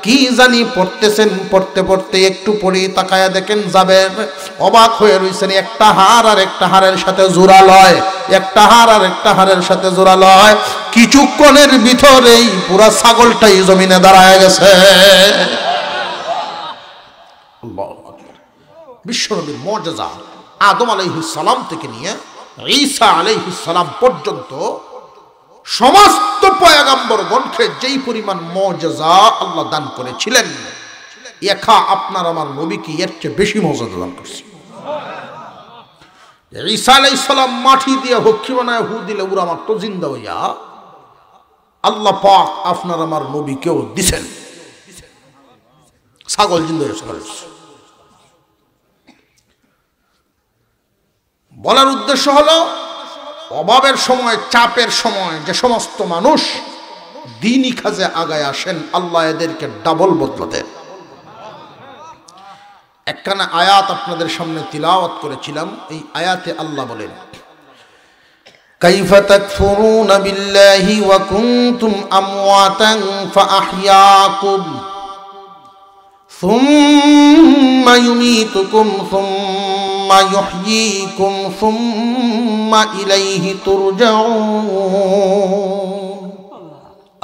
কি জানি পড়তেছেন, পড়তে পড়তে একটু পরেই তাকায়া দেখেন জাবের অবাক হয়ে রয়েছেন। একটা হাড় আর একটা হাড়ের সাথে জোড়া লয়, একটা হাড় আর একটা হাড়ের সাথে জোড়া লয়, কিছুক্ষণের ভিতরেই পুরা ছাগলটাই জমিনে দাঁড়ায় গেছে। বিশ্বনবীর মুজিজা, আদম আলাইহিস সালাম থেকে নিয়ে ঈসা আলাইহিস সালাম পর্যন্ত সমস্ত পয়গম্বরগণকে যেই পরিমাণ মুজিজা আল্লাহ দান করেছিলেন, একা আপনার আমার নবীকে এর চেয়ে বেশি মুজিজা দান করছে। ঈসা আলাইহিস সালাম মাটি দিয়ে হক্ষি বানায় হু দিলে উড়া মারতো জিন্দা হইয়া, আল্লাহ পাক আপনার আমার নবীকেও দিছেন, ছাগল জিন্দা হয়েছে। বলার উদ্দেশ্য হলো অভাবের সময়, চাপের সময় যে সমস্ত মানুষ দ্বীনি কাজে আগায় আসেন, আল্লাহ এদেরকে ডাবল বদলা দেন। একখানা আয়াত আপনাদের সামনে তিলাওয়াত করেছিলাম। এই আয়াতে আল্লাহ বলেন, কাইফা তাকফুরুনা বিল্লাহি ওয়া কুনতুম আমওয়াতান ফাআহইয়াকুম সুম্মা ইউমীতুকুম সুম্মা ইউহয়ীকুম সুম্মা ইলাইহি তুরজাউন।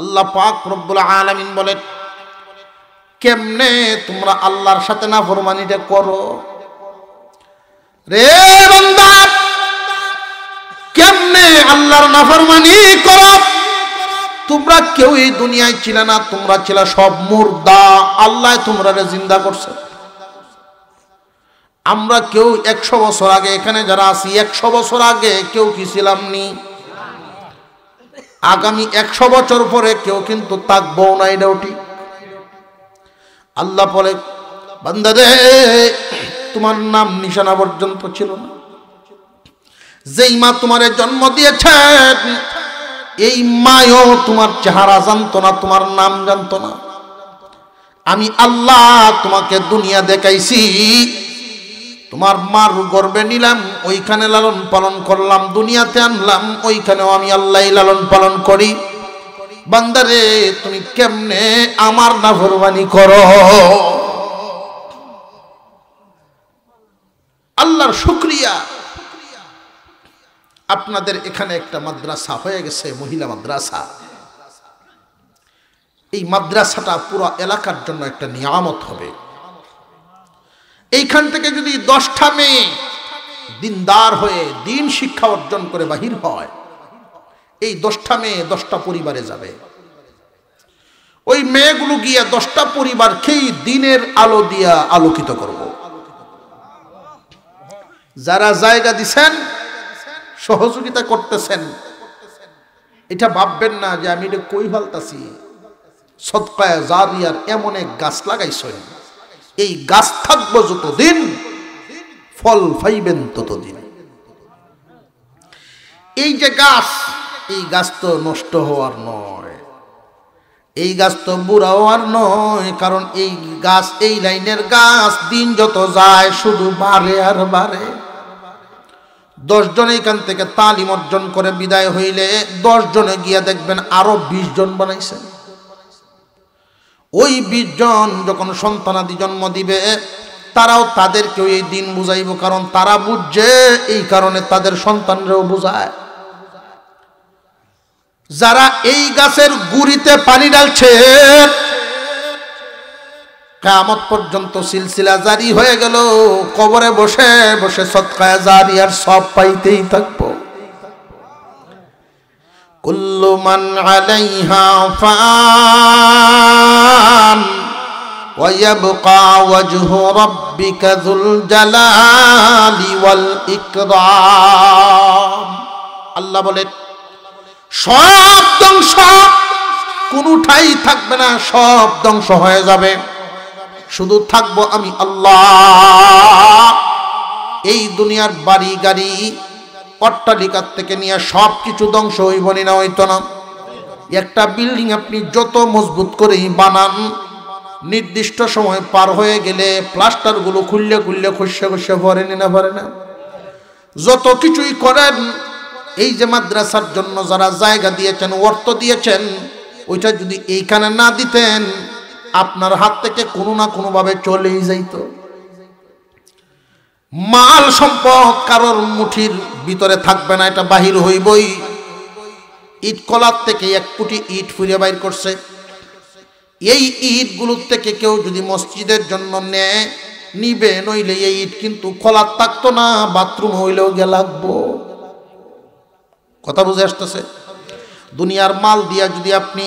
আল্লাহ পাক রব্বুল আলামিন বলেন, কেমনে তোমরা আল্লাহর সাথে নাফরমানিটা করো রে বান্দা, কেমনে আল্লাহর নাফরমানি করো? তোমরা কেউ এই দুনিয়ায় ছিল না, তোমরা ছিল সব মুর্দা, আল্লাহ তোমরা জিন্দা করছে। আমরা কেউ 100 বছর আগে এখানে যারা আছি, 100 বছর আগে কেউ কি ছিলাম নি? আগামী 100 বছর পরে কেউ কিন্তু থাকবো না, এটাও ঠিক। আল্লাহ বলে, বান্দা রে, তোমার নাম নিশানা পর্যন্ত ছিল না। যেই মা তোমারে জন্ম দিয়েছেন, এই মায়ও তোমার চেহারা জানতো না, তোমার নাম জানতো না। আমি আল্লাহ তোমাকে দুনিয়া দেখাইছি, তোমার মার গর্ভে নিলাম, ওইখানে লালন পালন করলাম, দুনিয়াতে আনলাম, ওইখানেও আমি আল্লাহ লালন পালন করি। বান্দারে, তুমি কেমনে আমার নাফরমানি করো? আল্লাহর শুকরিয়া, আপনাদের এখানে একটা মাদ্রাসা হয়ে গেছে, মহিলা মাদ্রাসা। এই মাদ্রাসাটা পুরো এলাকার জন্য একটা নিয়ামত হবে। এইখান থেকে যদি 10টা মেয়ে দিনদার হয়ে দিন শিক্ষা অর্জন করে বাহির হয়, এই 10টা মেয়ে 10টা পরিবারে যাবে। ওই মেয়েগুলো গিয়া 10টা পরিবারকেই দিনের আলো দিয়া আলোকিত করব। যারা জায়গা দিছেন, সহযোগিতা করতেছেন, এটা ভাববেন না যে আমি এটা কই ফেলতাছি। সদকায়ে জারিয়ার এমন এক গাছ লাগাইছেন, এই গাছ থাকবো যতদিন, ফল পাইবেন ততদিন। এই যে গাছ, এই গাছ তো নষ্ট হওয়ার নয়, এই গাছ তো বুড়া হওয়ার নয়। কারণ এই গাছ, এই লাইনের গাছ দিন যত যায় শুধু বাড়ে আর বাড়ে। 10 জন এইখান থেকে তালিম অর্জন করে বিদায় হইলে 10 জনে গিয়া দেখবেন আরো 20 জন বানাইছে। ওই 20 জন যখন সন্তানাদি জন্ম দিবে, তারাও তাদেরকেও এই দিন বুঝাইব, কারণ তারা বুঝছে, এই কারণে তাদের সন্তানরাও বুঝায়। যারা এই গাছের গুড়িতে পানি ঢালছে, কিয়ামত পর্যন্ত সিলসিলা জারি হয়ে গেল। কবরে বসে বসে সদকায়ে জারিয়ার সব পাইতেই থাকবো। কুল্লু মান আলাইহা ফান ওয়া ইয়াবকা ওয়াজহু রাব্বিকা যুল জালালি ওয়াল ইকরাম। আল্লাহ বলেন, সব ধ্বংস, কোনো ঠাই থাকবে না, সব ধ্বংস হয়ে যাবে, শুধু থাকবো আমি আল্লাহ। এই দুনিয়ার বাড়ি গাড়ি অট্টালিকার থেকে নিয়ে সব কিছু ধ্বংস হইব না, হইতো না। একটা বিল্ডিং আপনি যত মজবুত করেই বানান, নির্দিষ্ট সময় পার হয়ে গেলে প্লাস্টার গুলো খুললে খুললে খসে খসে ভরে না, ভরে না। যত কিছুই করেন, এই যে মাদ্রাসার জন্য যারা জায়গা দিয়েছেন, অর্থ দিয়েছেন, ওইটা যদি এইখানে না দিতেন, আপনার হাত থেকে কোনো না কোনো ভাবে চলেই যাইত। মাল সম্পদ কারোর মুঠির ভিতরে থাকবে না, এটা বাহির হইবই। ইট কলার থেকে 1 কোটি ইট ফুরিয়ে বাইর করছে। এই ইটগুলোর থেকে কেউ যদি মসজিদের জন্য নেয়, নিবে, নইলে এই ইট কিন্তু খোলার থাকতো না, বাথরুম হইলেও গিয়ে লাগবো। কথা বুঝে আসতেছে? দুনিয়ার মাল দিয়া যদি আপনি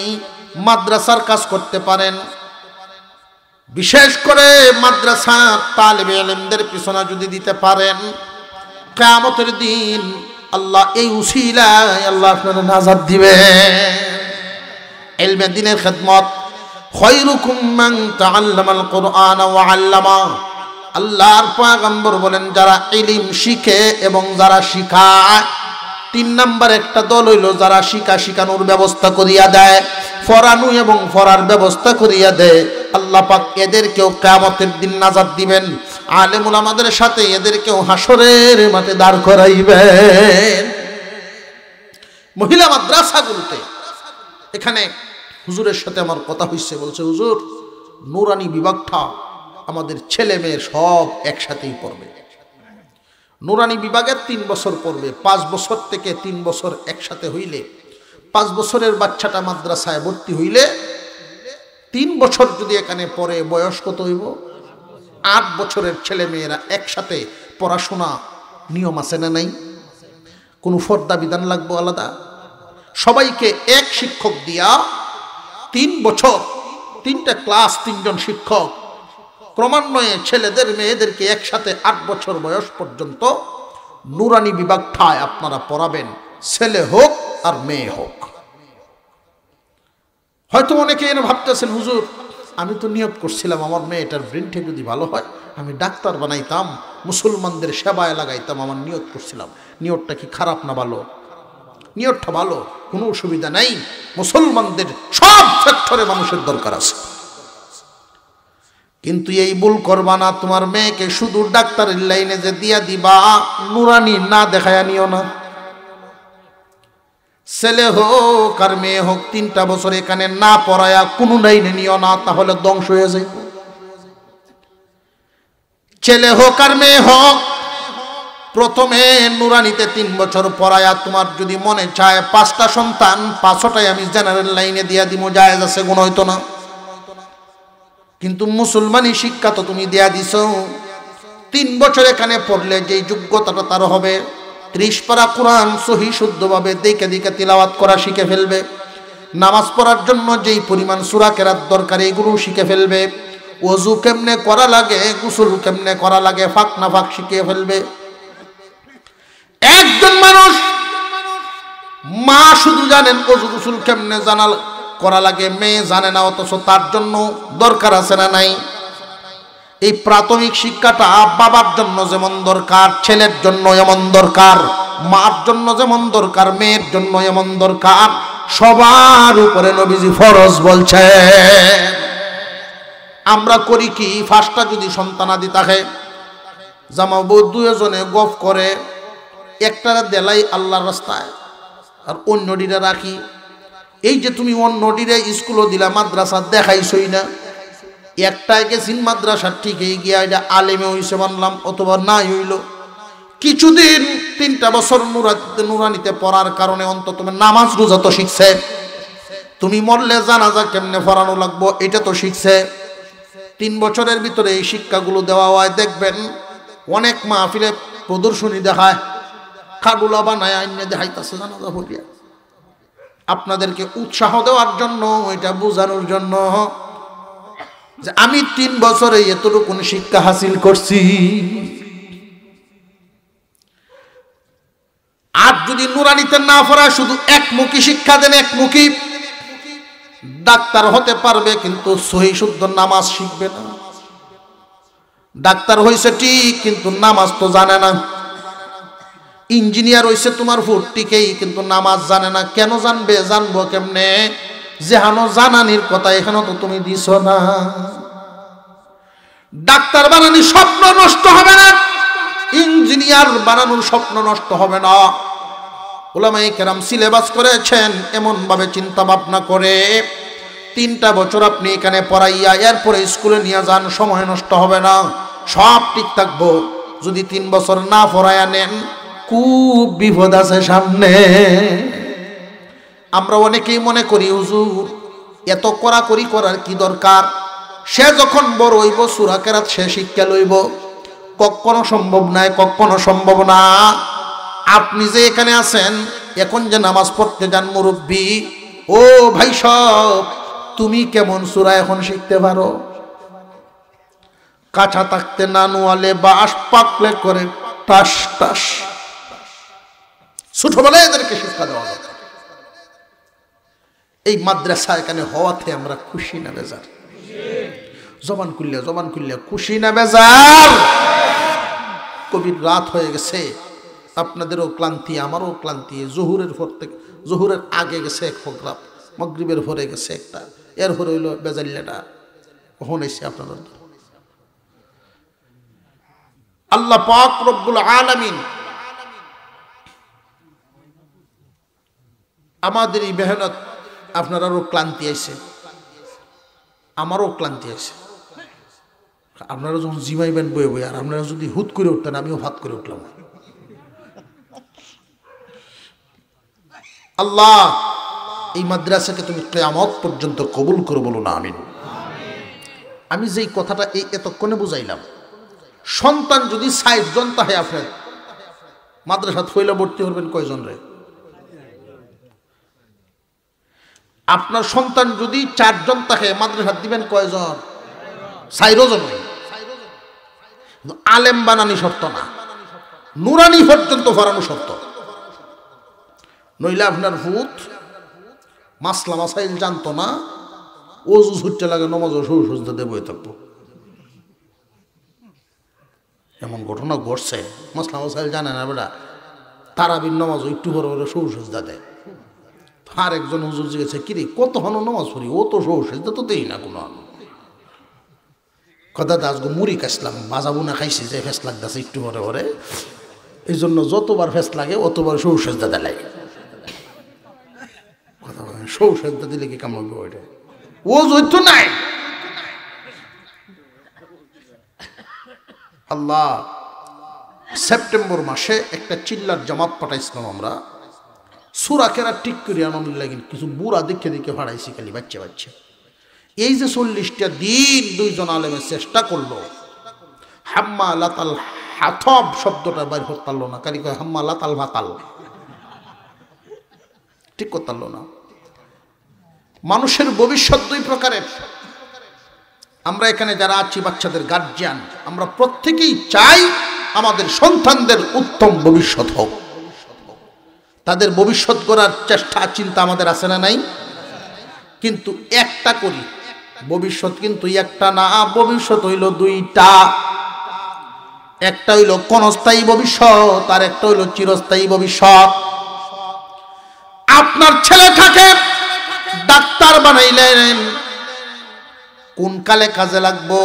মাদ্রাসার কাজ করতে পারেন, বিশেষ করে মাদ্রাসা তালিবে ইলমদের পিছনে যদি দিতে পারেন, কিয়ামতের দিন আল্লাহ এই উসিলায় আল্লাহ আপনার নাজাত দিবে। ইলমে দ্বীনের খিদমত। খায়রুকুম মান তাআল্লামাল কুরআন ওয়া আল্লামা। আল্লাহর পয়গম্বর বলেন যারা ইলম শিখে এবং যারা শিখায়। 3 নাম্বার একটা দল হইল যারা শিখানোর ব্যবস্থা করিয়া দেয়, পড়ানো এবং পড়ার ব্যবস্থা করিয়া দেয়। আল্লাহ পাক এদেরকেও কিয়ামতের দিন নাজাত দিবেন। আলেম উলামাদের সাথে এদেরকেও হাসরের মাঠে দাঁড় করাইবেন। মহিলা মাদ্রাসাগুলোতে এখানে হুজুরের সাথে আমার কথা হইছে, বলছে হুজুর নুরানি বিভাগটা আমাদের ছেলে মেয়ে সব একসাথেই পড়বে। নুরানি বিভাগের 3 বছর পড়বে। 5 বছর থেকে 3 বছর একসাথে হইলে 5 বছরের বাচ্চাটা মাদ্রাসায় ভর্তি হইলে 3 বছর যদি এখানে পড়ে বয়স কত হইব? 8 বছরের ছেলে মেয়েরা একসাথে পড়াশোনা নিয়ম আছে না নাই? কোনো ফর্দা বিধান লাগবে আলাদা? সবাইকে এক শিক্ষক দিয়া 3 বছর 3টা ক্লাস 3 জন শিক্ষক ক্রমান্বয়ে ছেলেদের মেয়েদেরকে একসাথে 8 বছর বয়স পর্যন্ত নুরানি বিভাগটায় আপনারা পড়াবেন, ছেলে হোক আর মেয়ে হোক। হয়তো অনেকে এনে ভাবতেছেন হুজুর আমি তো নিয়ত করছিলাম আমার মেয়েটার ব্রেনটা যদি ভালো হয় আমি ডাক্তার বানাইতাম, মুসলমানদের সেবায় লাগাইতাম, আমার নিয়ত করছিলাম। নিয়তটা কি খারাপ না ভালো? নিয়তটা ভালো, কোনো অসুবিধা নাই। মুসলমানদের সব সেক্টরে মানুষের দরকার আছে, কিন্তু এই ভুল করবা না। তোমার মেয়েকে শুধু ডাক্তারের লাইনে যে দিয়া দিবা, নুরানি না দেখায়া নিও না। ছেলে হোক আর মেয়ে হোক 3টা বছর এখানে না পড়ায়া কোনো লাইনে নিও না, তাহলে ধ্বংস হয়ে যায়। ছেলে হোক আর মেয়ে হোক প্রথমে নুরানিতে 3 বছর পড়ায়া, তোমার যদি মনে চায় 5টা সন্তান 5টাই আমি জেনারেল লাইনে দিয়া দিব, জায়েজ আছে, গুণ হইতো না। কিন্তু মুসলমানি শিক্ষা তো তুমি দেয়া দিছ। 3 বছর এখানে পড়লে যেই যোগ্যতাটা তার হবে, 30 পারা কোরআন সহি শুদ্ধভাবে দেখে দেখে তিলাওয়াত করা শিখে ফেলবে। নামাজ পড়ার জন্য যেই পরিমাণ সূরা কেরাত দরকার এগুলো শিখে ফেলবে। ওযু কেমনে করা লাগে, গোসল কেমনে করা লাগে, ফাঁক না ফাঁক শিখিয়ে ফেলবে। একজন মানুষ মা শুধু জানেন ওযু গোসল কেমনে জানাল করা লাগে, মেয়ে জানে না, অথচ তার জন্য দরকার আছে না নাই? এই প্রাথমিক শিক্ষাটা বাবার জন্য যেমন দরকার, ছেলের জন্য এমন দরকার, মার জন্য যেমন দরকার, মেয়ের জন্য এমন দরকার। সবার উপরে নবীজি ফরজ বলছে। আমরা করি কি, 5টা যদি সন্তানাদি থাকে, জামা বউ 2 জনে গফ করে, একটারা দেলাই আল্লাহর রাস্তায় আর অন্যটিরা রাখি। এই যে তুমি অন্যটিরে স্কুলও দিলা, মাদ্রাসা দেখাইছই না। একটাই গেছিন মাদ্রাসা ঠিকই গিয়া এটা আলেমে হইছে মানলাম, অথবা নাই হইল। কিছুদিন 3টা বছর নুরানিতে পড়ার কারণে অন্তত নামাজ রোজা তো শিখছে, তুমি মরলে জানাজা কেমনে পড়ানো লাগবো এটা তো শিখছে। 3 বছরের ভিতরে এই শিক্ষাগুলো দেওয়া হয়। দেখবেন অনেক মাহফিলে প্রদর্শনী দেখায়, খাডুলা বানায় আইনে দেখাইতেছে জানাজা পড়িয়া। আপনাদেরকে উৎসাহ দেওয়ার জন্য, এটা বোঝানোর জন্য যে আমি 3 বছরে এতটুকু শিক্ষা হাসিল করছি। আর যদি নুরানিতে না পড়ায় শুধু একমুখী শিক্ষা দেন, একমুখী, ডাক্তার হতে পারবে কিন্তু সহি শুদ্ধ নামাজ শিখবে না। ডাক্তার হইছে ঠিক কিন্তু নামাজ তো জানে না। ইঞ্জিনিয়ার হইছে তোমার ফুটটিকেই কিন্তু নামাজ জানে না। কেন জানবে? জানবো কেমনে? যেহানো জানানির কথা এখানে তো তুমি দিছ না। ডাক্তার বানানোর স্বপ্ন নষ্ট হবে না, ইঞ্জিনিয়ার বানানোর স্বপ্ন নষ্ট হবে না। উলামায়ে কেরাম সিলেবাস করেছেন এমন ভাবে চিন্তা ভাবনা করে, 3টা বছর আপনি এখানে পড়াইয়া এরপরে স্কুলে নিয়ে যান, সময় নষ্ট হবে না, সব ঠিক থাকবো। যদি 3 বছর না পড়াইয়া নেন, খুব বিপদ আছে সামনে। আমরা অনেকেই মনে করি হুজুর এত কড়াকড়ি করার কি দরকার, সে যখন বড় হইব সূরা কেরাত সে শিক্ষা লইব। কখনো সম্ভব নাই, কখনো সম্ভব না। আপনি যে এখানে আছেন, এখন যে নামাজ পড়তে যান মুরব্বী, ও ভাই সব, তুমি কেমন সূরা এখন শিখতে পারো? কাঁচা থাকতে নানুয়ালে বাঁশ পাকলে করে টাস টাস। ছোটবেলায় এদেরকে শিক্ষা দেওয়া দরকার। এই মাদ্রাসা এখানে হওয়াতে আমরা খুশি না বেজার? জবান খুললে খুশি না বেজার? কবির রাত হয়ে গেছে, আপনাদেরও ক্লান্তি, আমারও ক্লান্তি। জোহরের আগে গেছে এক প্রোগ্রাম, মাগরিবের পরে গেছে একটা, এরপরে হইল বেজাল্লাটা। কখন এসে আপনাদের আল্লাহ পাক রব্বুল আলামিন আমাদের এই মেহনত, আপনারাও ক্লান্তি আইছে, আমারও ক্লান্তি আছে। আপনারা যখন জিমাইবেন বয়ে বয়ে, আর আপনারা যদি হুট করে উঠতেন, আমিও ভাত করে উঠলাম। আল্লাহ এই মাদ্রাসাকে তুমি কিয়ামত পর্যন্ত কবুল করে, বলো না আমিন। আমি যেই কথাটা এই এতক্ষণে বুঝাইলাম, সন্তান যদি ৬০ জন তাহে আপনার মাদ্রাসাত হইলে ভর্তি করবেন কয়জন রে? আপনার সন্তান যদি ৪ জন তাহে মাদ্রাসাত দিবেন কয়জন? ৬০ জন। আলেম বানানি শর্ত না, নুরানি পর্যন্ত ভরানো শর্ত। নইলে আপনার ভূত মাসলা মাসাইল জানতো না, ওজু ছুটতে লাগে, নমাজ সৌসজ্জা দিয়ে বয়ে থাকবো। এমন ঘটনা ঘটছে, মাসলা মাসাইল জানে না বেটা, তারাবির নমাজ একটু পরে পরে সৌসজ্জা দেয়। আর একজন হুজুর জিজ্ঞেসে, কিরে কত হন নমাজ পড়ি, ও তো সৌসজ্জা তো দেই না কোনো। কথা আজকে মুড়ি খাইছিলাম, বাজা বুনা খাইছি, যে ফেস লাগতেছে একটু পরে পরে, এই জন্য যতবার ফেস লাগে অতবার সৌসজ্জা দেয়। কথা বলেন, সৌসজ্জা দিলে কি কাম হবে? ওইটা ও জৈত নাই। আল্লাহ সেপ্টেম্বর মাসে একটা চিল্লার জামাত পাঠাইছিলাম আমরা, সূরা কেরা ঠিক করি আনন্দ লাগে, কিছু বুড়া দেখে ভাড়াইছি, খালি বাচ্চা। এই যে 40টা দিন 2 জন আলেমের চেষ্টা করলো, হাম্মা লাতাল হাতব শব্দটা বাইর করতে পারলো না, খালি কয় হাম্মা লাতাল ভাতাল, ঠিক করতে পারলো না। মানুষের ভবিষ্যৎ 2 প্রকারের। আমরা এখানে যারা আছি, বাচ্চাদের গার্জিয়ান, আমরা প্রত্যেকেই চাই আমাদের সন্তানদের উত্তম ভবিষ্যৎ হোক। তাদের ভবিষ্যৎ গড়ার চেষ্টা চিন্তা আমাদের আছে না নাই? কিন্তু একটা করি, ভবিষ্যৎ কিন্তু একটা না, ভবিষ্যৎ হইল 2টা। একটা হইল ক্ষণস্থায়ী ভবিষ্যৎ, আর একটা হইল চিরস্থায়ী ভবিষ্যৎ। আপনার ছেলেটাকে ডাক্তার বানাইলেন, কোন কালে কাজে লাগবো?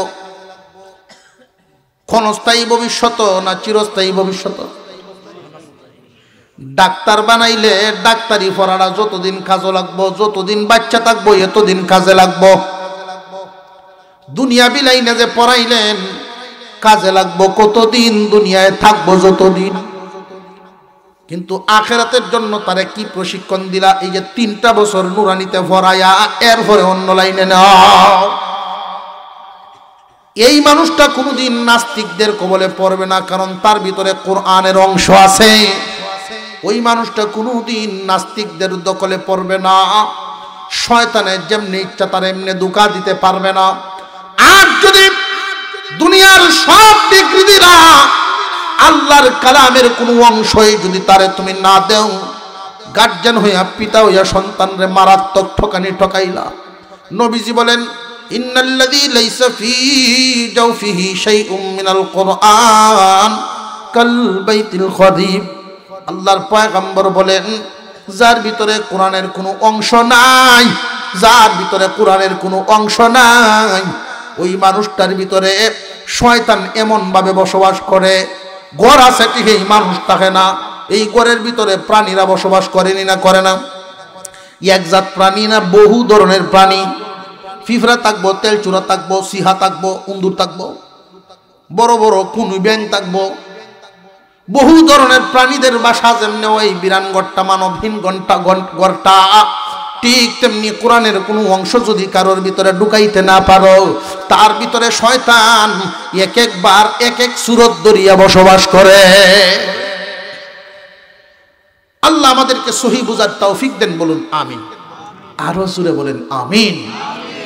ক্ষণস্থায়ী ভবিষ্যৎ না চিরস্থায়ী ভবিষ্যৎ? ডাক্তার বানাইলে ডাক্তারি পড়াটা যতদিন কাজে লাগবো, যতদিন বাচ্চা থাকবো এতদিন কাজে লাগবো। দুনিয়া বিলাইনে যে পড়াইলেন, কাজে লাগবো কতদিন? দুনিয়ায় থাকবো যতদিন। কিন্তু আখিরাতের জন্য তারে কি প্রশিক্ষণ দিলা? এই যে 3টা বছর নুরানিতে ভরাইয়া এরপরে অন্য লাইনে নাও। এই মানুষটা কোনোদিন নাস্তিকদের কবলে পড়বে না, কারণ তার ভিতরে কোরআনের অংশ আছে। ওই মানুষটা কোনোদিন নাস্তিকদের দখলে পড়বে না, শয়তানের যেমনি ইচ্ছা তার এমনি ধোঁকা দিতে পারবে না। আর যদি দুনিয়ার সব ডিগ্রি দিলা, আল্লাহর কালামের কোনো অংশই যদি তারে তুমি না দেও, গার্জিয়ান হইয়া, পিতা হইয়া সন্তানরে মারাত্মক ঠকানি ঠকাইলা। নবীজি বলেন, ইন্নাল্লাযী লাইসা ফী জাওফিহি শাইউম মিনাল কুরআন কাল বাইতিল খাদীব। আল্লাহর পয়গম্বর বলেন, যার ভিতরে কোরআনের কোনো অংশ নাই, যার ভিতরে কোরআনের কোনো অংশ নাই, ওই মানুষটার ভিতরে শয়তান এমন ভাবে বসবাস করে, ঘর আছে ঠিক এই মানুষ থাকে না। এই ঘরের ভিতরে প্রাণীরা বসবাস করেনি না করে না? একজাত প্রাণী না, বহু ধরনের প্রাণী। ফিফরা থাকবো, তেলচুরা থাকবো, সিহা থাকবো, উন্দুর থাকবো, বড় বড় কুনুই ব্যাং থাকবো, বহু ধরনের প্রাণীদের বাসা। যেমনি ওই বিরান গড়টা মানবহীন গড়টা, ঠিক তেমনি কোরআনের কোনো অংশ যদি কারোর ভিতরে ঢুকাইতে না পারো, তার ভিতরে শয়তান এক একবার এক এক সূরত ধরিয়া বসবাস করে। আল্লাহ আমাদেরকে সহি বুঝার তৌফিক দেন, বলুন আমিন। আরো জোরে বলেন আমিন।